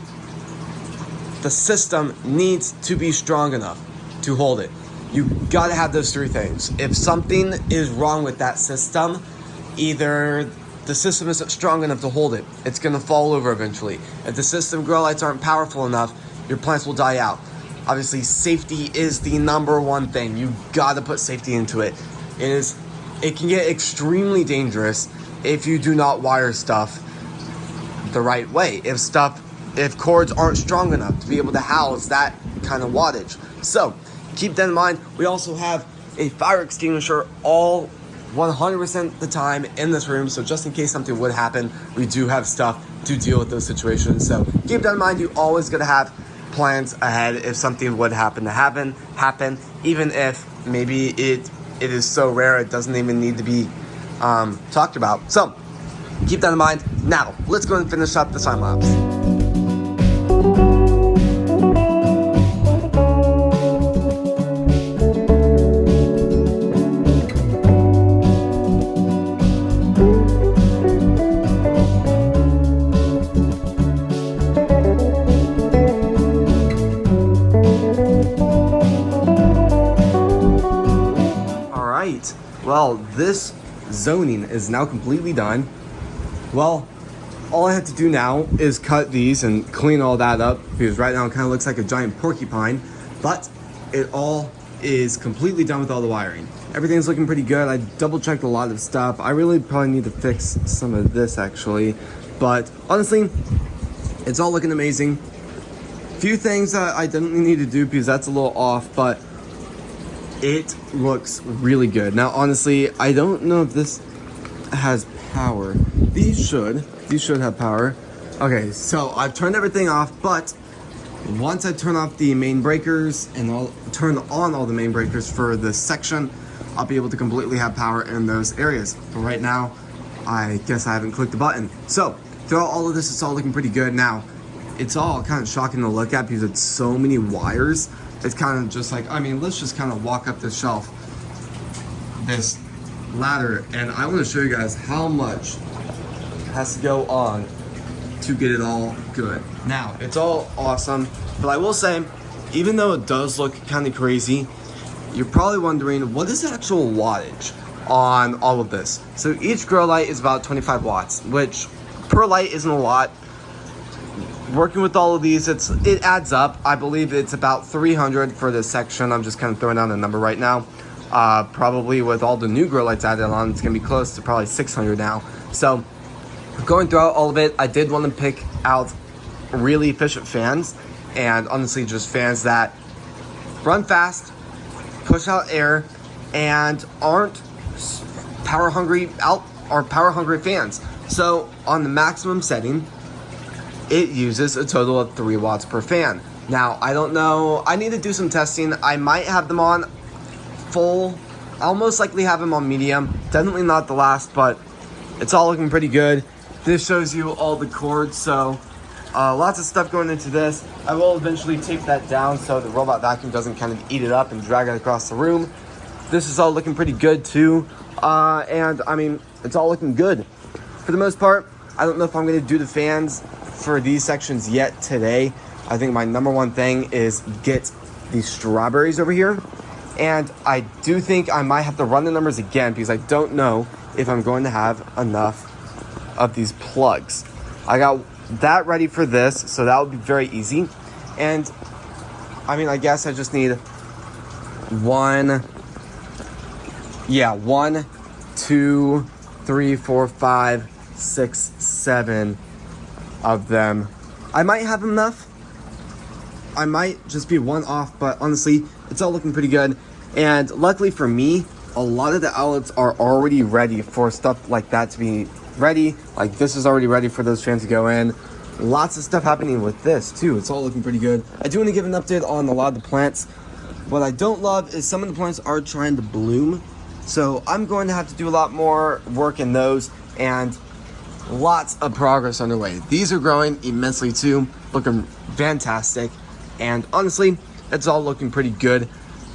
the system needs to be strong enough to hold it. You gotta have those 3 things. If something is wrong with that system, either the system isn't strong enough to hold it, it's gonna fall over eventually. If the system grow lights aren't powerful enough, your plants will die out. Obviously, safety is the number one thing. You gotta put safety into it. It can get extremely dangerous if you do not wire stuff the right way. If cords aren't strong enough to be able to house that kind of wattage. So keep that in mind. We also have a fire extinguisher all 100% of the time in this room. So just in case something would happen, we do have stuff to deal with those situations. So keep that in mind. You always gotta have plans ahead if something would happen to happen, even if maybe it is so rare it doesn't even need to be talked about. So keep that in mind. Now let's go and finish up the time lapse. Well, this zoning is now completely done. Well, all I have to do now is cut these and clean all that up, because right now it kind of looks like a giant porcupine, but it all is completely done with all the wiring. Everything's looking pretty good. I double checked a lot of stuff. I really probably need to fix some of this actually, but honestly, it's all looking amazing. Few things that I didn't need to do because that's a little off, but it looks really good. Now, honestly, I don't know if this has power. These should have power. Okay, so I've turned everything off, but once I turn off the main breakers and I'll turn on all the main breakers for this section, I'll be able to completely have power in those areas. But right now, I guess I haven't clicked the button. So throughout all of this, it's all looking pretty good. Now, it's all kind of shocking to look at because it's so many wires. It's kind of just like, I mean, let's just kind of walk up this shelf, this ladder, and I want to show you guys how much has to go on to get it all good. Now, it's all awesome, but I will say, even though it does look kind of crazy, you're probably wondering, what is the actual wattage on all of this? So each grow light is about 25 watts, which per light isn't a lot. Working with all of these, it adds up. I believe it's about 300 for this section. I'm just kind of throwing out a number right now. Probably with all the new grow lights added on, it's gonna be close to probably 600 now. So going throughout all of it, I did want to pick out really efficient fans, and honestly just fans that run fast, push out air, and aren't power hungry fans. So on the maximum setting, it uses a total of 3 watts per fan. Now, I don't know, I need to do some testing. I might have them on full. I'll most likely have them on medium. Definitely not the last, but it's all looking pretty good. This shows you all the cords, so lots of stuff going into this. I will eventually tape that down so the robot vacuum doesn't kind of eat it up and drag it across the room. This is all looking pretty good too. And I mean, it's all looking good. For the most part, I don't know if I'm gonna do the fans for these sections yet today. I think my number one thing is get these strawberries over here. And I do think I might have to run the numbers again because I don't know if I'm going to have enough of these plugs. I got that ready for this, so that would be very easy. And I mean, I guess I just need one, 2, 3, 4, 5, 6, 7 of them. I might have enough. I might just be one off, but honestly, it's all looking pretty good. And luckily for me, a lot of the outlets are already ready for stuff like that to be ready. Like this is already ready for those fans to go in. Lots of stuff happening with this too. It's all looking pretty good. I do want to give an update on a lot of the plants. What I don't love is some of the plants are trying to bloom. So I'm going to have to do a lot more work in those, and lots of progress underway. These are growing immensely too, looking fantastic. And honestly, it's all looking pretty good.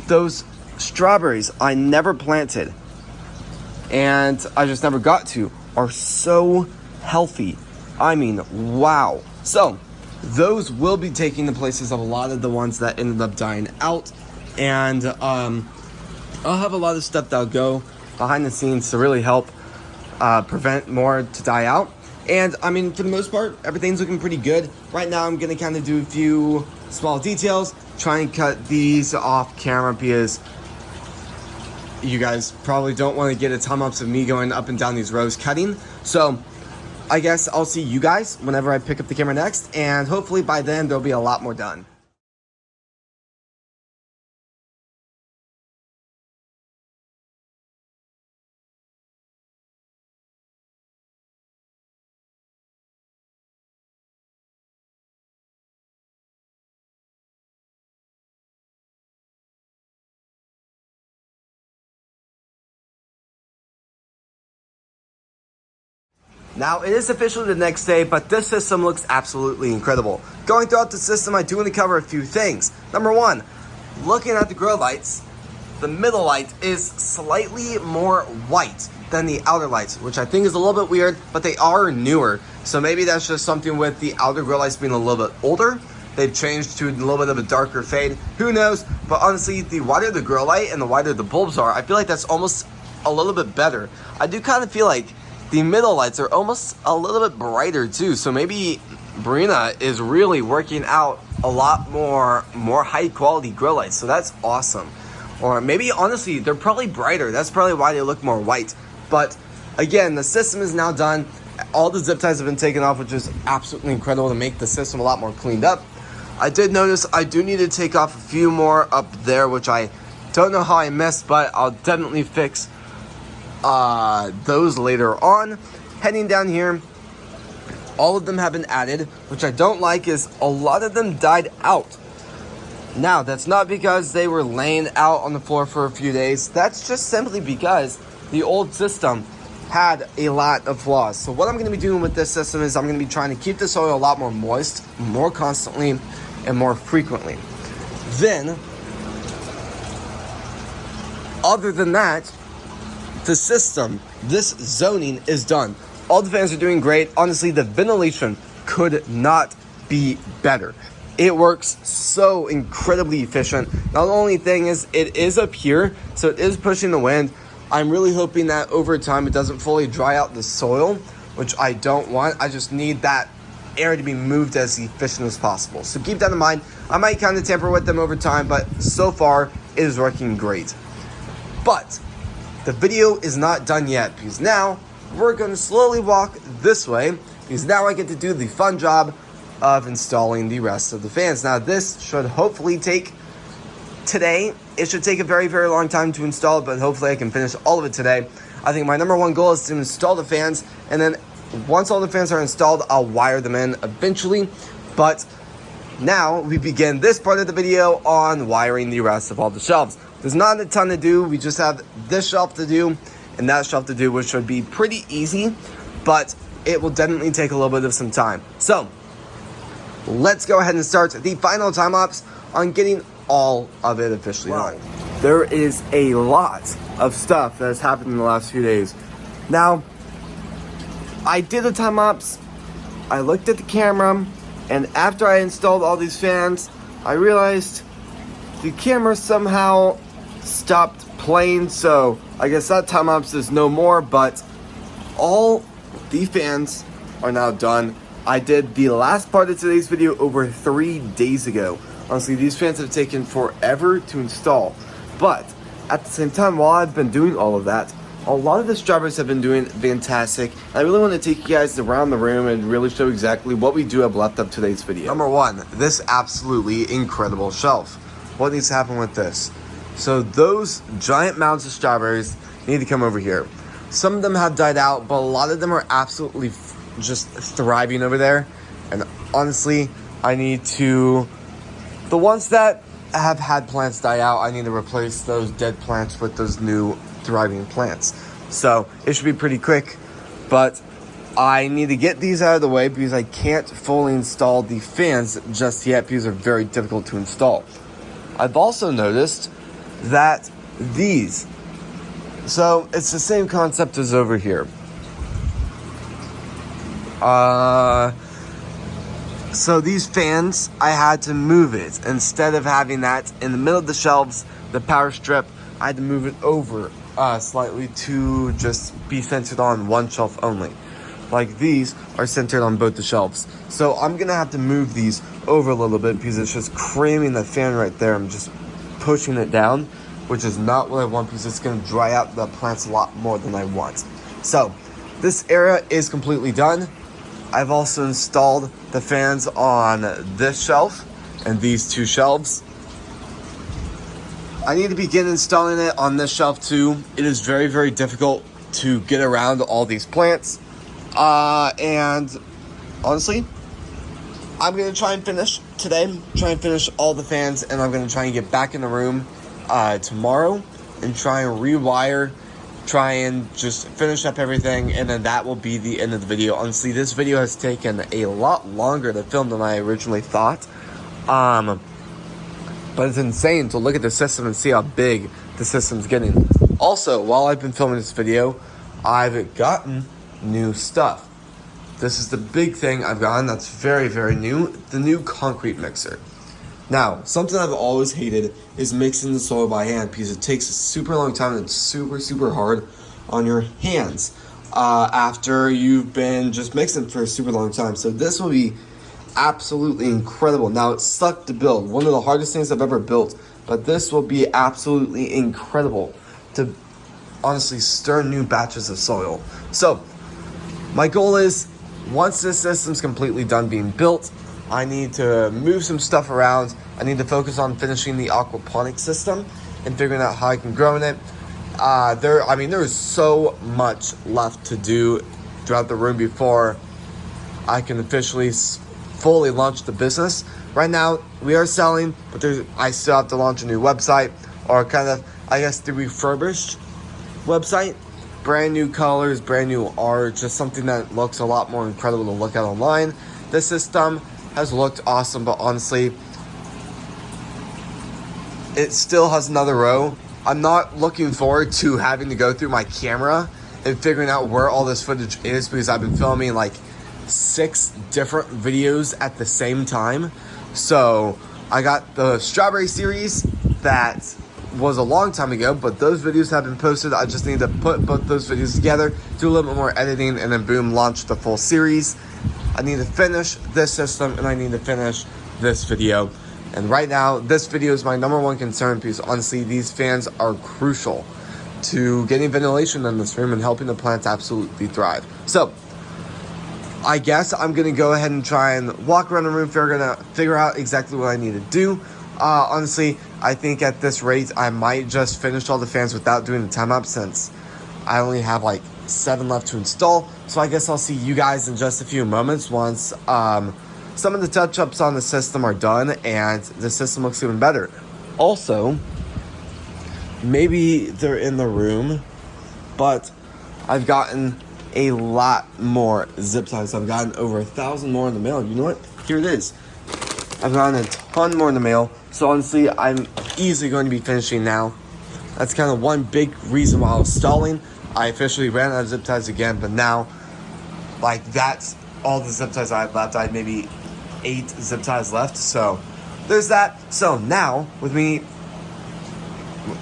Those strawberries I never planted and I just never got to are so healthy. I mean, wow. So those will be taking the places of a lot of the ones that ended up dying out. And I'll have a lot of stuff that'll go behind the scenes to really help prevent more to die out. And I mean, for the most part, everything's looking pretty good. Right now, I'm gonna kind of do a few small details, try and cut these off camera because you guys probably don't want to get a time-lapse of me going up and down these rows cutting. So I guess I'll see you guys whenever I pick up the camera next, and hopefully by then there'll be a lot more done. Now, it is officially the next day, but this system looks absolutely incredible. Going throughout the system, I do want to cover a few things. Number one, looking at the grow lights, the middle light is slightly more white than the outer lights, which I think is a little bit weird, but they are newer. So maybe that's just something with the outer grow lights being a little bit older. They've changed to a little bit of a darker fade. Who knows? But honestly, the wider the grow light and the wider the bulbs are, I feel like that's almost a little bit better. I do kind of feel like the middle lights are almost a little bit brighter too. So maybe Brina is really working out a lot more high quality grow lights. So that's awesome. Or maybe honestly, they're probably brighter. That's probably why they look more white. But again, the system is now done. All the zip ties have been taken off, which is absolutely incredible to make the system a lot more cleaned up. I did notice I do need to take off a few more up there, which I don't know how I missed, but I'll definitely fix those later on. Heading down here, all of them have been added. Which I don't like is a lot of them died out. Now, that's not because they were laying out on the floor for a few days. That's just simply because the old system had a lot of flaws. So what I'm going to be doing with this system is I'm going to be trying to keep the soil a lot more moist, more constantly, and more frequently. Then, other than that, the system, this zoning is done. All the fans are doing great. Honestly, the ventilation could not be better. It works so incredibly efficient. Now, the only thing is it is up here, so it is pushing the wind. I'm really hoping that over time it doesn't fully dry out the soil, which I don't want. I just need that air to be moved as efficient as possible. So keep that in mind. I might kind of tamper with them over time, but so far it is working great. But the video is not done yet, because now we're going to slowly walk this way, because now I get to do the fun job of installing the rest of the fans. Now, this should hopefully take today. It should take a very, very long time to install it, but hopefully I can finish all of it today. I think my number one goal is to install the fans, and then once all the fans are installed, I'll wire them in eventually. But now we begin this part of the video on wiring the rest of all the shelves. There's not a ton to do. We just have this shelf to do and that shelf to do, which should be pretty easy, but it will definitely take a little bit of some time. So let's go ahead and start the final time lapse on getting all of it officially done. There is a lot of stuff that has happened in the last few days. Now, I did a time lapse, I looked at the camera, and after I installed all these fans, I realized the camera somehow stopped playing, so I guess that time lapse is no more, but all the fans are now done. I did the last part of today's video over 3 days ago. Honestly, these fans have taken forever to install, but at the same time, while I've been doing all of that, a lot of the strawberries have been doing fantastic. I really want to take you guys around the room and really show exactly what we do have left of today's video. Number one, this absolutely incredible shelf. What needs to happen with this? So those giant mounds of strawberries need to come over here. Some of them have died out, but a lot of them are absolutely just thriving over there. And honestly, I need to, the ones that have had plants die out, I need to replace those dead plants with those new thriving plants. So it should be pretty quick, but I need to get these out of the way because I can't fully install the fans just yet because they're very difficult to install. I've also noticed that these, so it's the same concept as over here. So these fans, I had to move it. Instead of having that in the middle of the shelves, the power strip, I had to move it over slightly to just be centered on one shelf only. like these are centered on both the shelves. So I'm gonna have to move these over a little bit because it's just cramming the fan right there. I'm just pushing it down, which is not what I want because it's gonna dry out the plants a lot more than I want. So this area is completely done. I've also installed the fans on this shelf and these two shelves. I need to begin installing it on this shelf too. It is very, very difficult to get around all these plants. And honestly, I'm going to try and finish today, try and finish all the fans, and I'm going to try and get back in the room tomorrow and try and rewire, try and just finish up everything, and then that will be the end of the video. Honestly, this video has taken a lot longer to film than I originally thought. But it's insane to look at the system and see how big the system's getting. Also, while I've been filming this video, I've gotten new stuff. This is the big thing I've gotten that's very, very new, the new concrete mixer. Now, something I've always hated is mixing the soil by hand because it takes a super long time and it's super, super hard on your hands after you've been just mixing for a super long time. So this will be absolutely incredible. Now, it sucked to build. One of the hardest things I've ever built, but this will be absolutely incredible to honestly stir new batches of soil. So my goal is, once this system's completely done being built, I need to move some stuff around. I need to focus on finishing the aquaponics system and figuring out how I can grow in it. There is so much left to do throughout the room before I can officially fully launch the business. Right now, we are selling, but I still have to launch a new website, or kind of, I guess, the refurbished website. Brand new colors, brand new art, just something that looks a lot more incredible to look at online. This system has looked awesome, but honestly, it still has another row. I'm not looking forward to having to go through my camera and figuring out where all this footage is because I've been filming like 6 different videos at the same time. So I got the strawberry series that was a long time ago, but those videos have been posted. I just need to put both those videos together, do a little bit more editing, and then boom, launch the full series. I need to finish this system and I need to finish this video. And right now, this video is my #1 concern because honestly, these fans are crucial to getting ventilation in this room and helping the plants absolutely thrive. So I guess I'm gonna go ahead and try and walk around the room, figure out exactly what I need to do. Honestly, I think at this rate, I might just finish all the fans without doing the time-up since I only have like 7 left to install. So I guess I'll see you guys in just a few moments once some of the touch-ups on the system are done and the system looks even better. Also, maybe they're in the room, but I've gotten a lot more zip ties. I've gotten over 1,000 more in the mail. You know what? Here it is. I've gotten a ton more in the mail. So honestly, I'm easily going to be finishing now. That's kind of one big reason why I was stalling. I officially ran out of zip ties again, but now, like, that's all the zip ties I have left. I had maybe 8 zip ties left. So there's that. So now, with me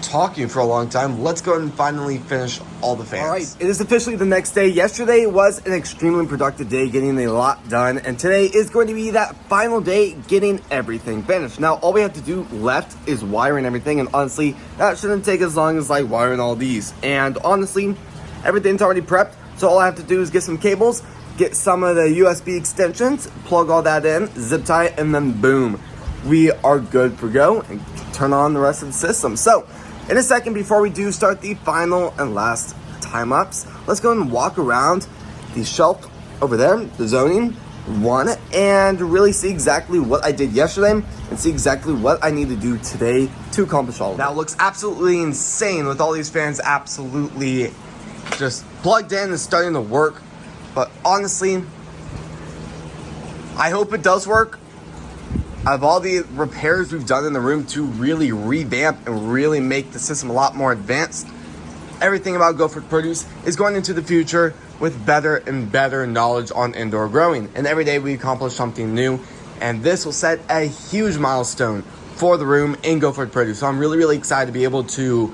talking for a long time, let's go and finally finish all the fans. All right, it is officially the next day. Yesterday was an extremely productive day, getting a lot done, and today is going to be that final day getting everything finished. Now, all we have to do left is wiring everything, and honestly, that shouldn't take as long as like wiring all these. And honestly, everything's already prepped, so all I have to do is get some cables, get some of the USB extensions, plug all that in, zip tie, and then boom, we are good for go and turn on the rest of the system. So in a second, before we do start the final and last time ups, let's go and walk around the shelf over there, the zoning one, and really see exactly what I did yesterday and see exactly what I need to do today to accomplish all of it. Now it looks absolutely insane with all these fans absolutely just plugged in and starting to work. But honestly, I hope it does work. Of all the repairs we've done in the room to really revamp and really make the system a lot more advanced, everything about Go For Produce is going into the future with better and better knowledge on indoor growing. And every day we accomplish something new, and this will set a huge milestone for the room in Go For Produce. So I'm really, really excited to be able to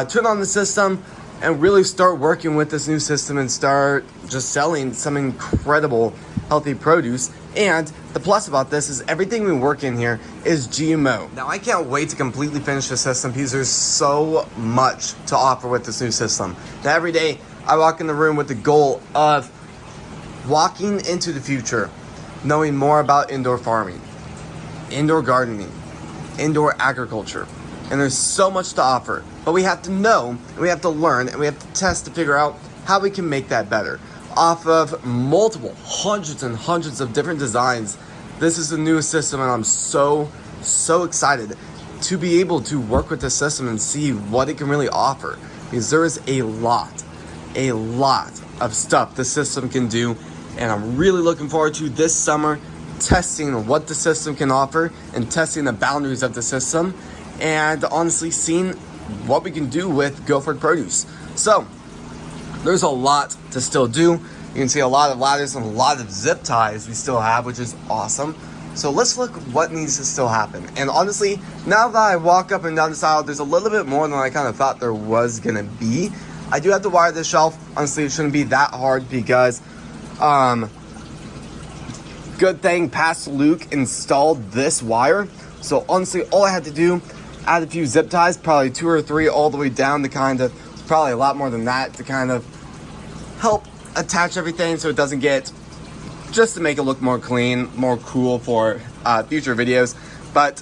turn on the system, and really start working with this new system and start just selling some incredible healthy produce. And the plus about this is everything we work in here is GMO. Now I can't wait to completely finish the system because there's so much to offer with this new system. Now every day I walk in the room with the goal of walking into the future, knowing more about indoor farming, indoor gardening, indoor agriculture. And there's so much to offer, but we have to know, and we have to learn, and we have to test to figure out how we can make that better. Off of multiple hundreds and hundreds of different designs, this is the newest system, and I'm so excited to be able to work with the system and see what it can really offer, because there is a lot of stuff the system can do, and I'm really looking forward to this summer testing what the system can offer and testing the boundaries of the system, and honestly seeing what we can do with Guilford Produce. So there's a lot to still do. You can see a lot of ladders and a lot of zip ties we still have, which is awesome. So let's look what needs to still happen. And honestly, now that I walk up and down the aisle, there's a little bit more than I kind of thought there was gonna be. I do have to wire this shelf. Honestly, it shouldn't be that hard because good thing Pastor Luke installed this wire. So honestly, all I had to do, add a few zip ties, probably 2 or 3 all the way down to kind of, probably a lot more than that, to kind of help attach everything so it doesn't get, just to make it look more clean, more cool for future videos. But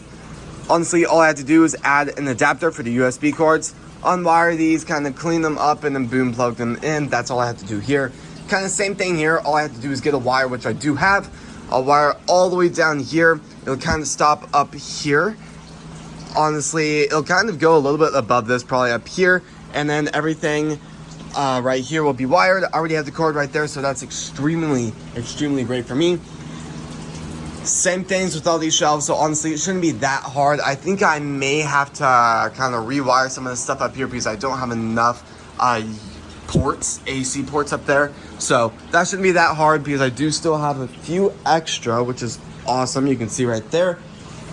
honestly, all I had to do is add an adapter for the USB cords, unwire these, kind of clean them up, and then boom, plug them in. That's all I had to do here. Kind of same thing here. All I have to do is get a wire, which I do have. I'll wire all the way down here. It'll kind of stop up here. Honestly, it'll kind of go a little bit above this, probably up here, and then everything right here will be wired. I already have the cord right there, so that's extremely great for me. Same things with all these shelves, so honestly, it shouldn't be that hard. I think I may have to kind of rewire some of the stuff up here because I don't have enough ports, AC ports up there. So that shouldn't be that hard because I do still have a few extra, which is awesome. You can see right there.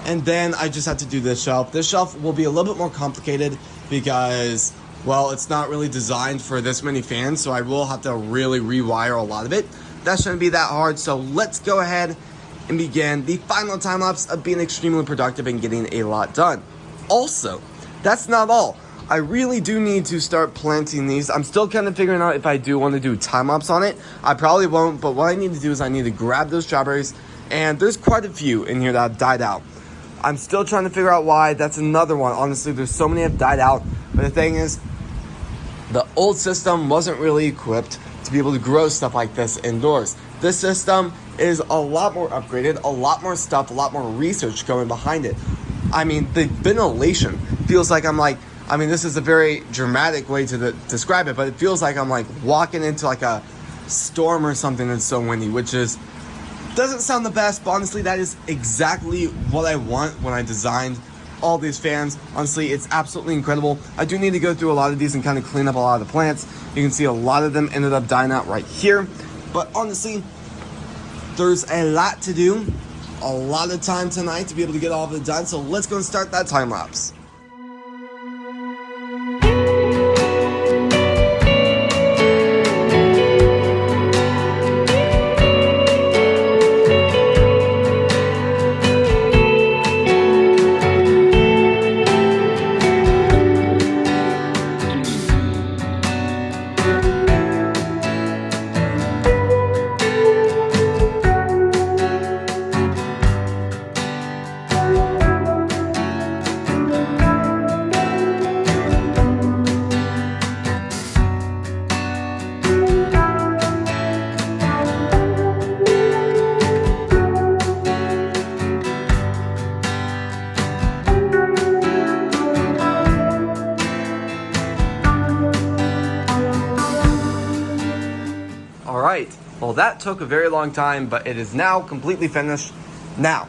And then I just have to do this shelf. This shelf will be a little bit more complicated because, well, it's not really designed for this many fans, so I will have to really rewire a lot of it. That shouldn't be that hard, so let's go ahead and begin the final time lapse of being extremely productive and getting a lot done. Also, that's not all. I really do need to start planting these. I'm still kind of figuring out if I do want to do time lapse on it. I probably won't, but what I need to do is I need to grab those strawberries, and there's quite a few in here that have died out. I'm still trying to figure out why. That's another one. Honestly, there's so many that have died out. But the thing is, the old system wasn't really equipped to be able to grow stuff like this indoors. This system is a lot more upgraded, a lot more stuff, a lot more research going behind it. I mean, the ventilation feels like this is a very dramatic way to describe it, but it feels like I'm like walking into like a storm or something that's so windy, which is, doesn't sound the best, but honestly, that is exactly what I want when I designed all these fans. Honestly, it's absolutely incredible. I do need to go through a lot of these and kind of clean up a lot of the plants. You can see a lot of them ended up dying out right here. But honestly, there's a lot to do, a lot of time tonight to be able to get all of it done. So let's go and start that time lapse. Alright, well that took a very long time, but it is now completely finished. Now,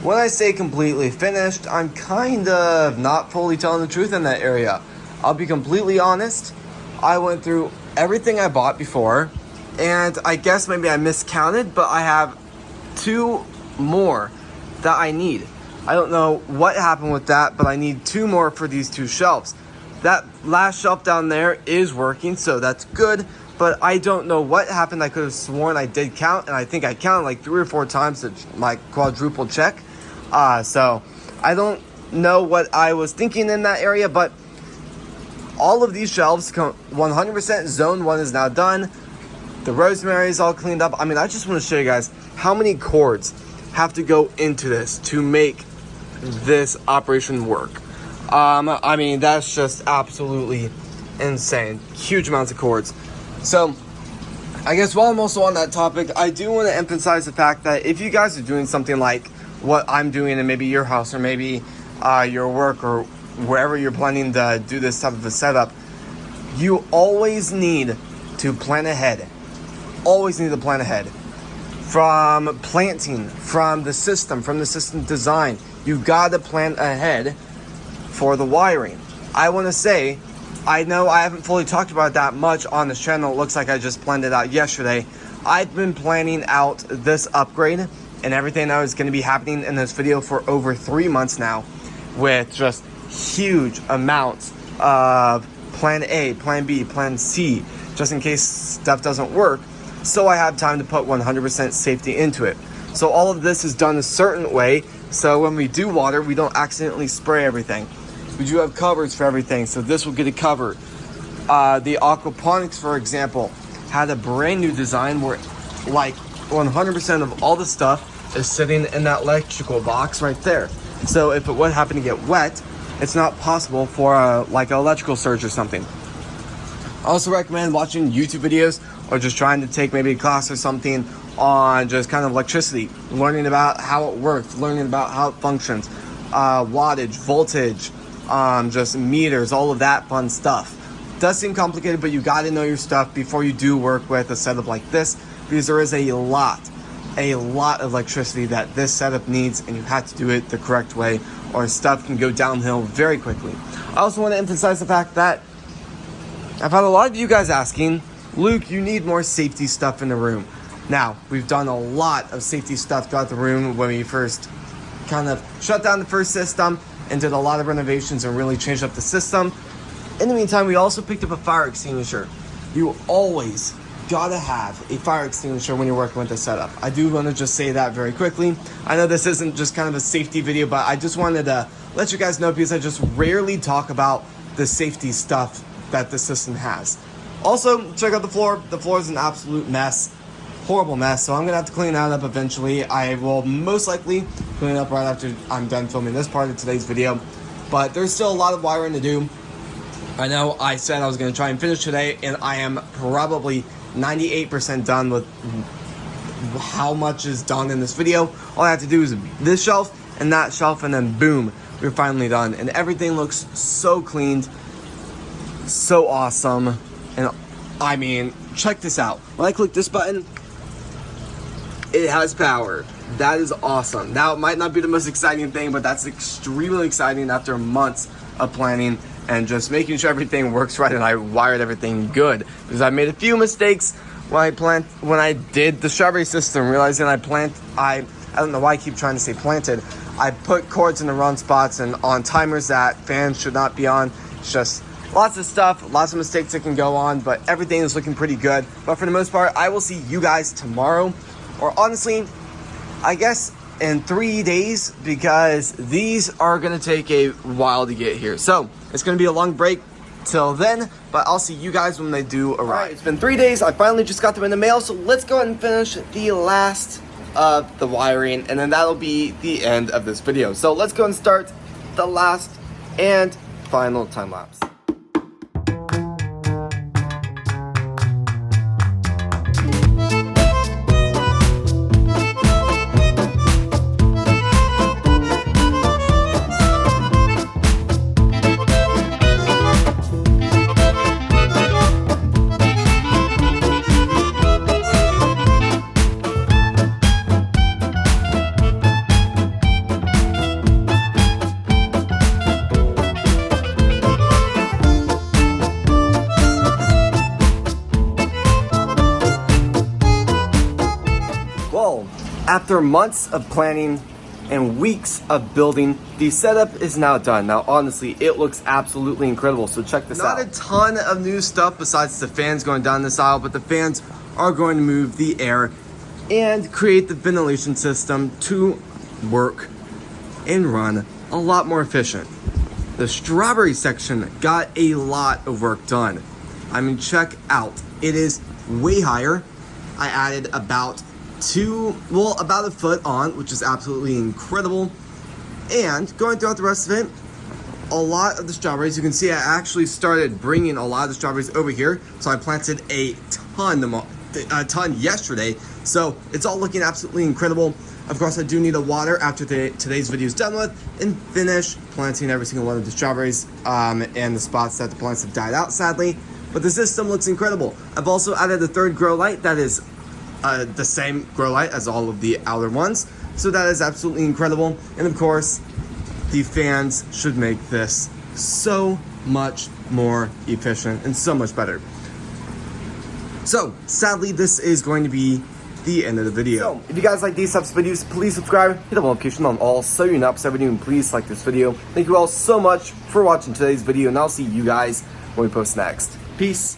when I say completely finished, I'm kind of not fully telling the truth in that area. I'll be completely honest, I went through everything I bought before, and I guess maybe I miscounted, but I have 2 more that I need. I don't know what happened with that, but I need 2 more for these 2 shelves. That last shelf down there is working, so that's good. But I don't know what happened. I could have sworn I did count, and I think I counted like 3 or 4 times to my quadruple check. So I don't know what I was thinking in that area, but all of these shelves come 100%. Zone 1 is now done. The rosemary is all cleaned up. I mean, I just want to show you guys how many cords have to go into this to make this operation work. I mean, that's just absolutely insane. Huge amounts of cords. So I guess while I'm also on that topic, I do want to emphasize the fact that if you guys are doing something like what I'm doing in maybe your house or maybe your work or wherever you're planning to do this type of a setup, you always need to plan ahead. Always need to plan ahead. From planting, from the system design, you gotta plan ahead for the wiring. I want to say, I know I haven't fully talked about that much on this channel. It looks like I just planned it out yesterday. I've been planning out this upgrade and everything that was going to be happening in this video for over 3 months now, with just huge amounts of plan A, plan B, plan C, just in case stuff doesn't work. So I have time to put 100% safety into it. So all of this is done a certain way, so when we do water, we don't accidentally spray everything. We do have covers for everything, so this will get it covered. The aquaponics, for example, had a brand new design where like 100% of all the stuff is sitting in that electrical box right there. So if it would happen to get wet, it's not possible for like an electrical surge or something. I also recommend watching YouTube videos or just trying to take maybe a class or something on just kind of electricity, learning about how it works, learning about how it functions, wattage, voltage, just meters, all of that fun stuff. Does seem complicated, but you got to know your stuff before you do work with a setup like this, because there is a lot of electricity that this setup needs, and you have to do it the correct way or stuff can go downhill very quickly. I also want to emphasize the fact that I've had a lot of you guys asking, Luke, you need more safety stuff in the room. Now, we've done a lot of safety stuff throughout the room when we first kind of shut down the first system and did a lot of renovations and really changed up the system. In the meantime, we also picked up a fire extinguisher. You always gotta have a fire extinguisher when you're working with the setup. I do want to just say that very quickly. I know this isn't just kind of a safety video, but I just wanted to let you guys know, because I just rarely talk about the safety stuff that the system has. Also, check out the floor. The floor is an absolute mess. Horrible mess, so I'm gonna have to clean that up eventually. I will most likely clean it up right after I'm done filming this part of today's video, but there's still a lot of wiring to do. I know I said I was gonna try and finish today, and I am probably 98% done with how much is done in this video. All I have to do is this shelf and that shelf, and then boom, we're finally done, and everything looks so cleaned, so awesome. And I mean, check this out. When I click this button, it has power. That is awesome. Now, it might not be the most exciting thing, but that's extremely exciting after months of planning and just making sure everything works right, and I wired everything good, because I made a few mistakes when I did the strawberry system, realizing I don't know why I keep trying to say planted. I put cords in the wrong spots and on timers that fans should not be on. It's just lots of stuff, lots of mistakes that can go on, but everything is looking pretty good. But for the most part, I will see you guys tomorrow, or honestly, I guess in 3 days, because these are gonna take a while to get here. So it's gonna be a long break till then, but I'll see you guys when they do arrive. All right, it's been 3 days. I finally just got them in the mail, so let's go ahead and finish the last of the wiring, and then that'll be the end of this video. So let's go and start the last and final time lapse. After months of planning and weeks of building. The setup is now done. Now, honestly, it looks absolutely incredible. So check this out. Not a ton of new stuff besides the fans going down this aisle, but the fans are going to move the air and create the ventilation system to work and run a lot more efficient. The strawberry section got a lot of work done. I mean, check out. It is way higher. I added about a foot on, which is absolutely incredible. And going throughout the rest of it, a lot of the strawberries, you can see I actually started bringing a lot of the strawberries over here. So I planted a ton yesterday. So it's all looking absolutely incredible. Of course, I do need to water after today's video is done with and finish planting every single one of the strawberries and the spots that the plants have died out, sadly. But the system looks incredible. I've also added a third grow light that is the same grow light as all of the outer ones. So that is absolutely incredible. And of course, the fans should make this so much more efficient and so much better. So sadly, this is going to be the end of the video. So if you guys like these types of videos, please subscribe, hit the notification on all so you're not missing a video, and please like this video. Thank you all so much for watching today's video, and I'll see you guys when we post next. Peace.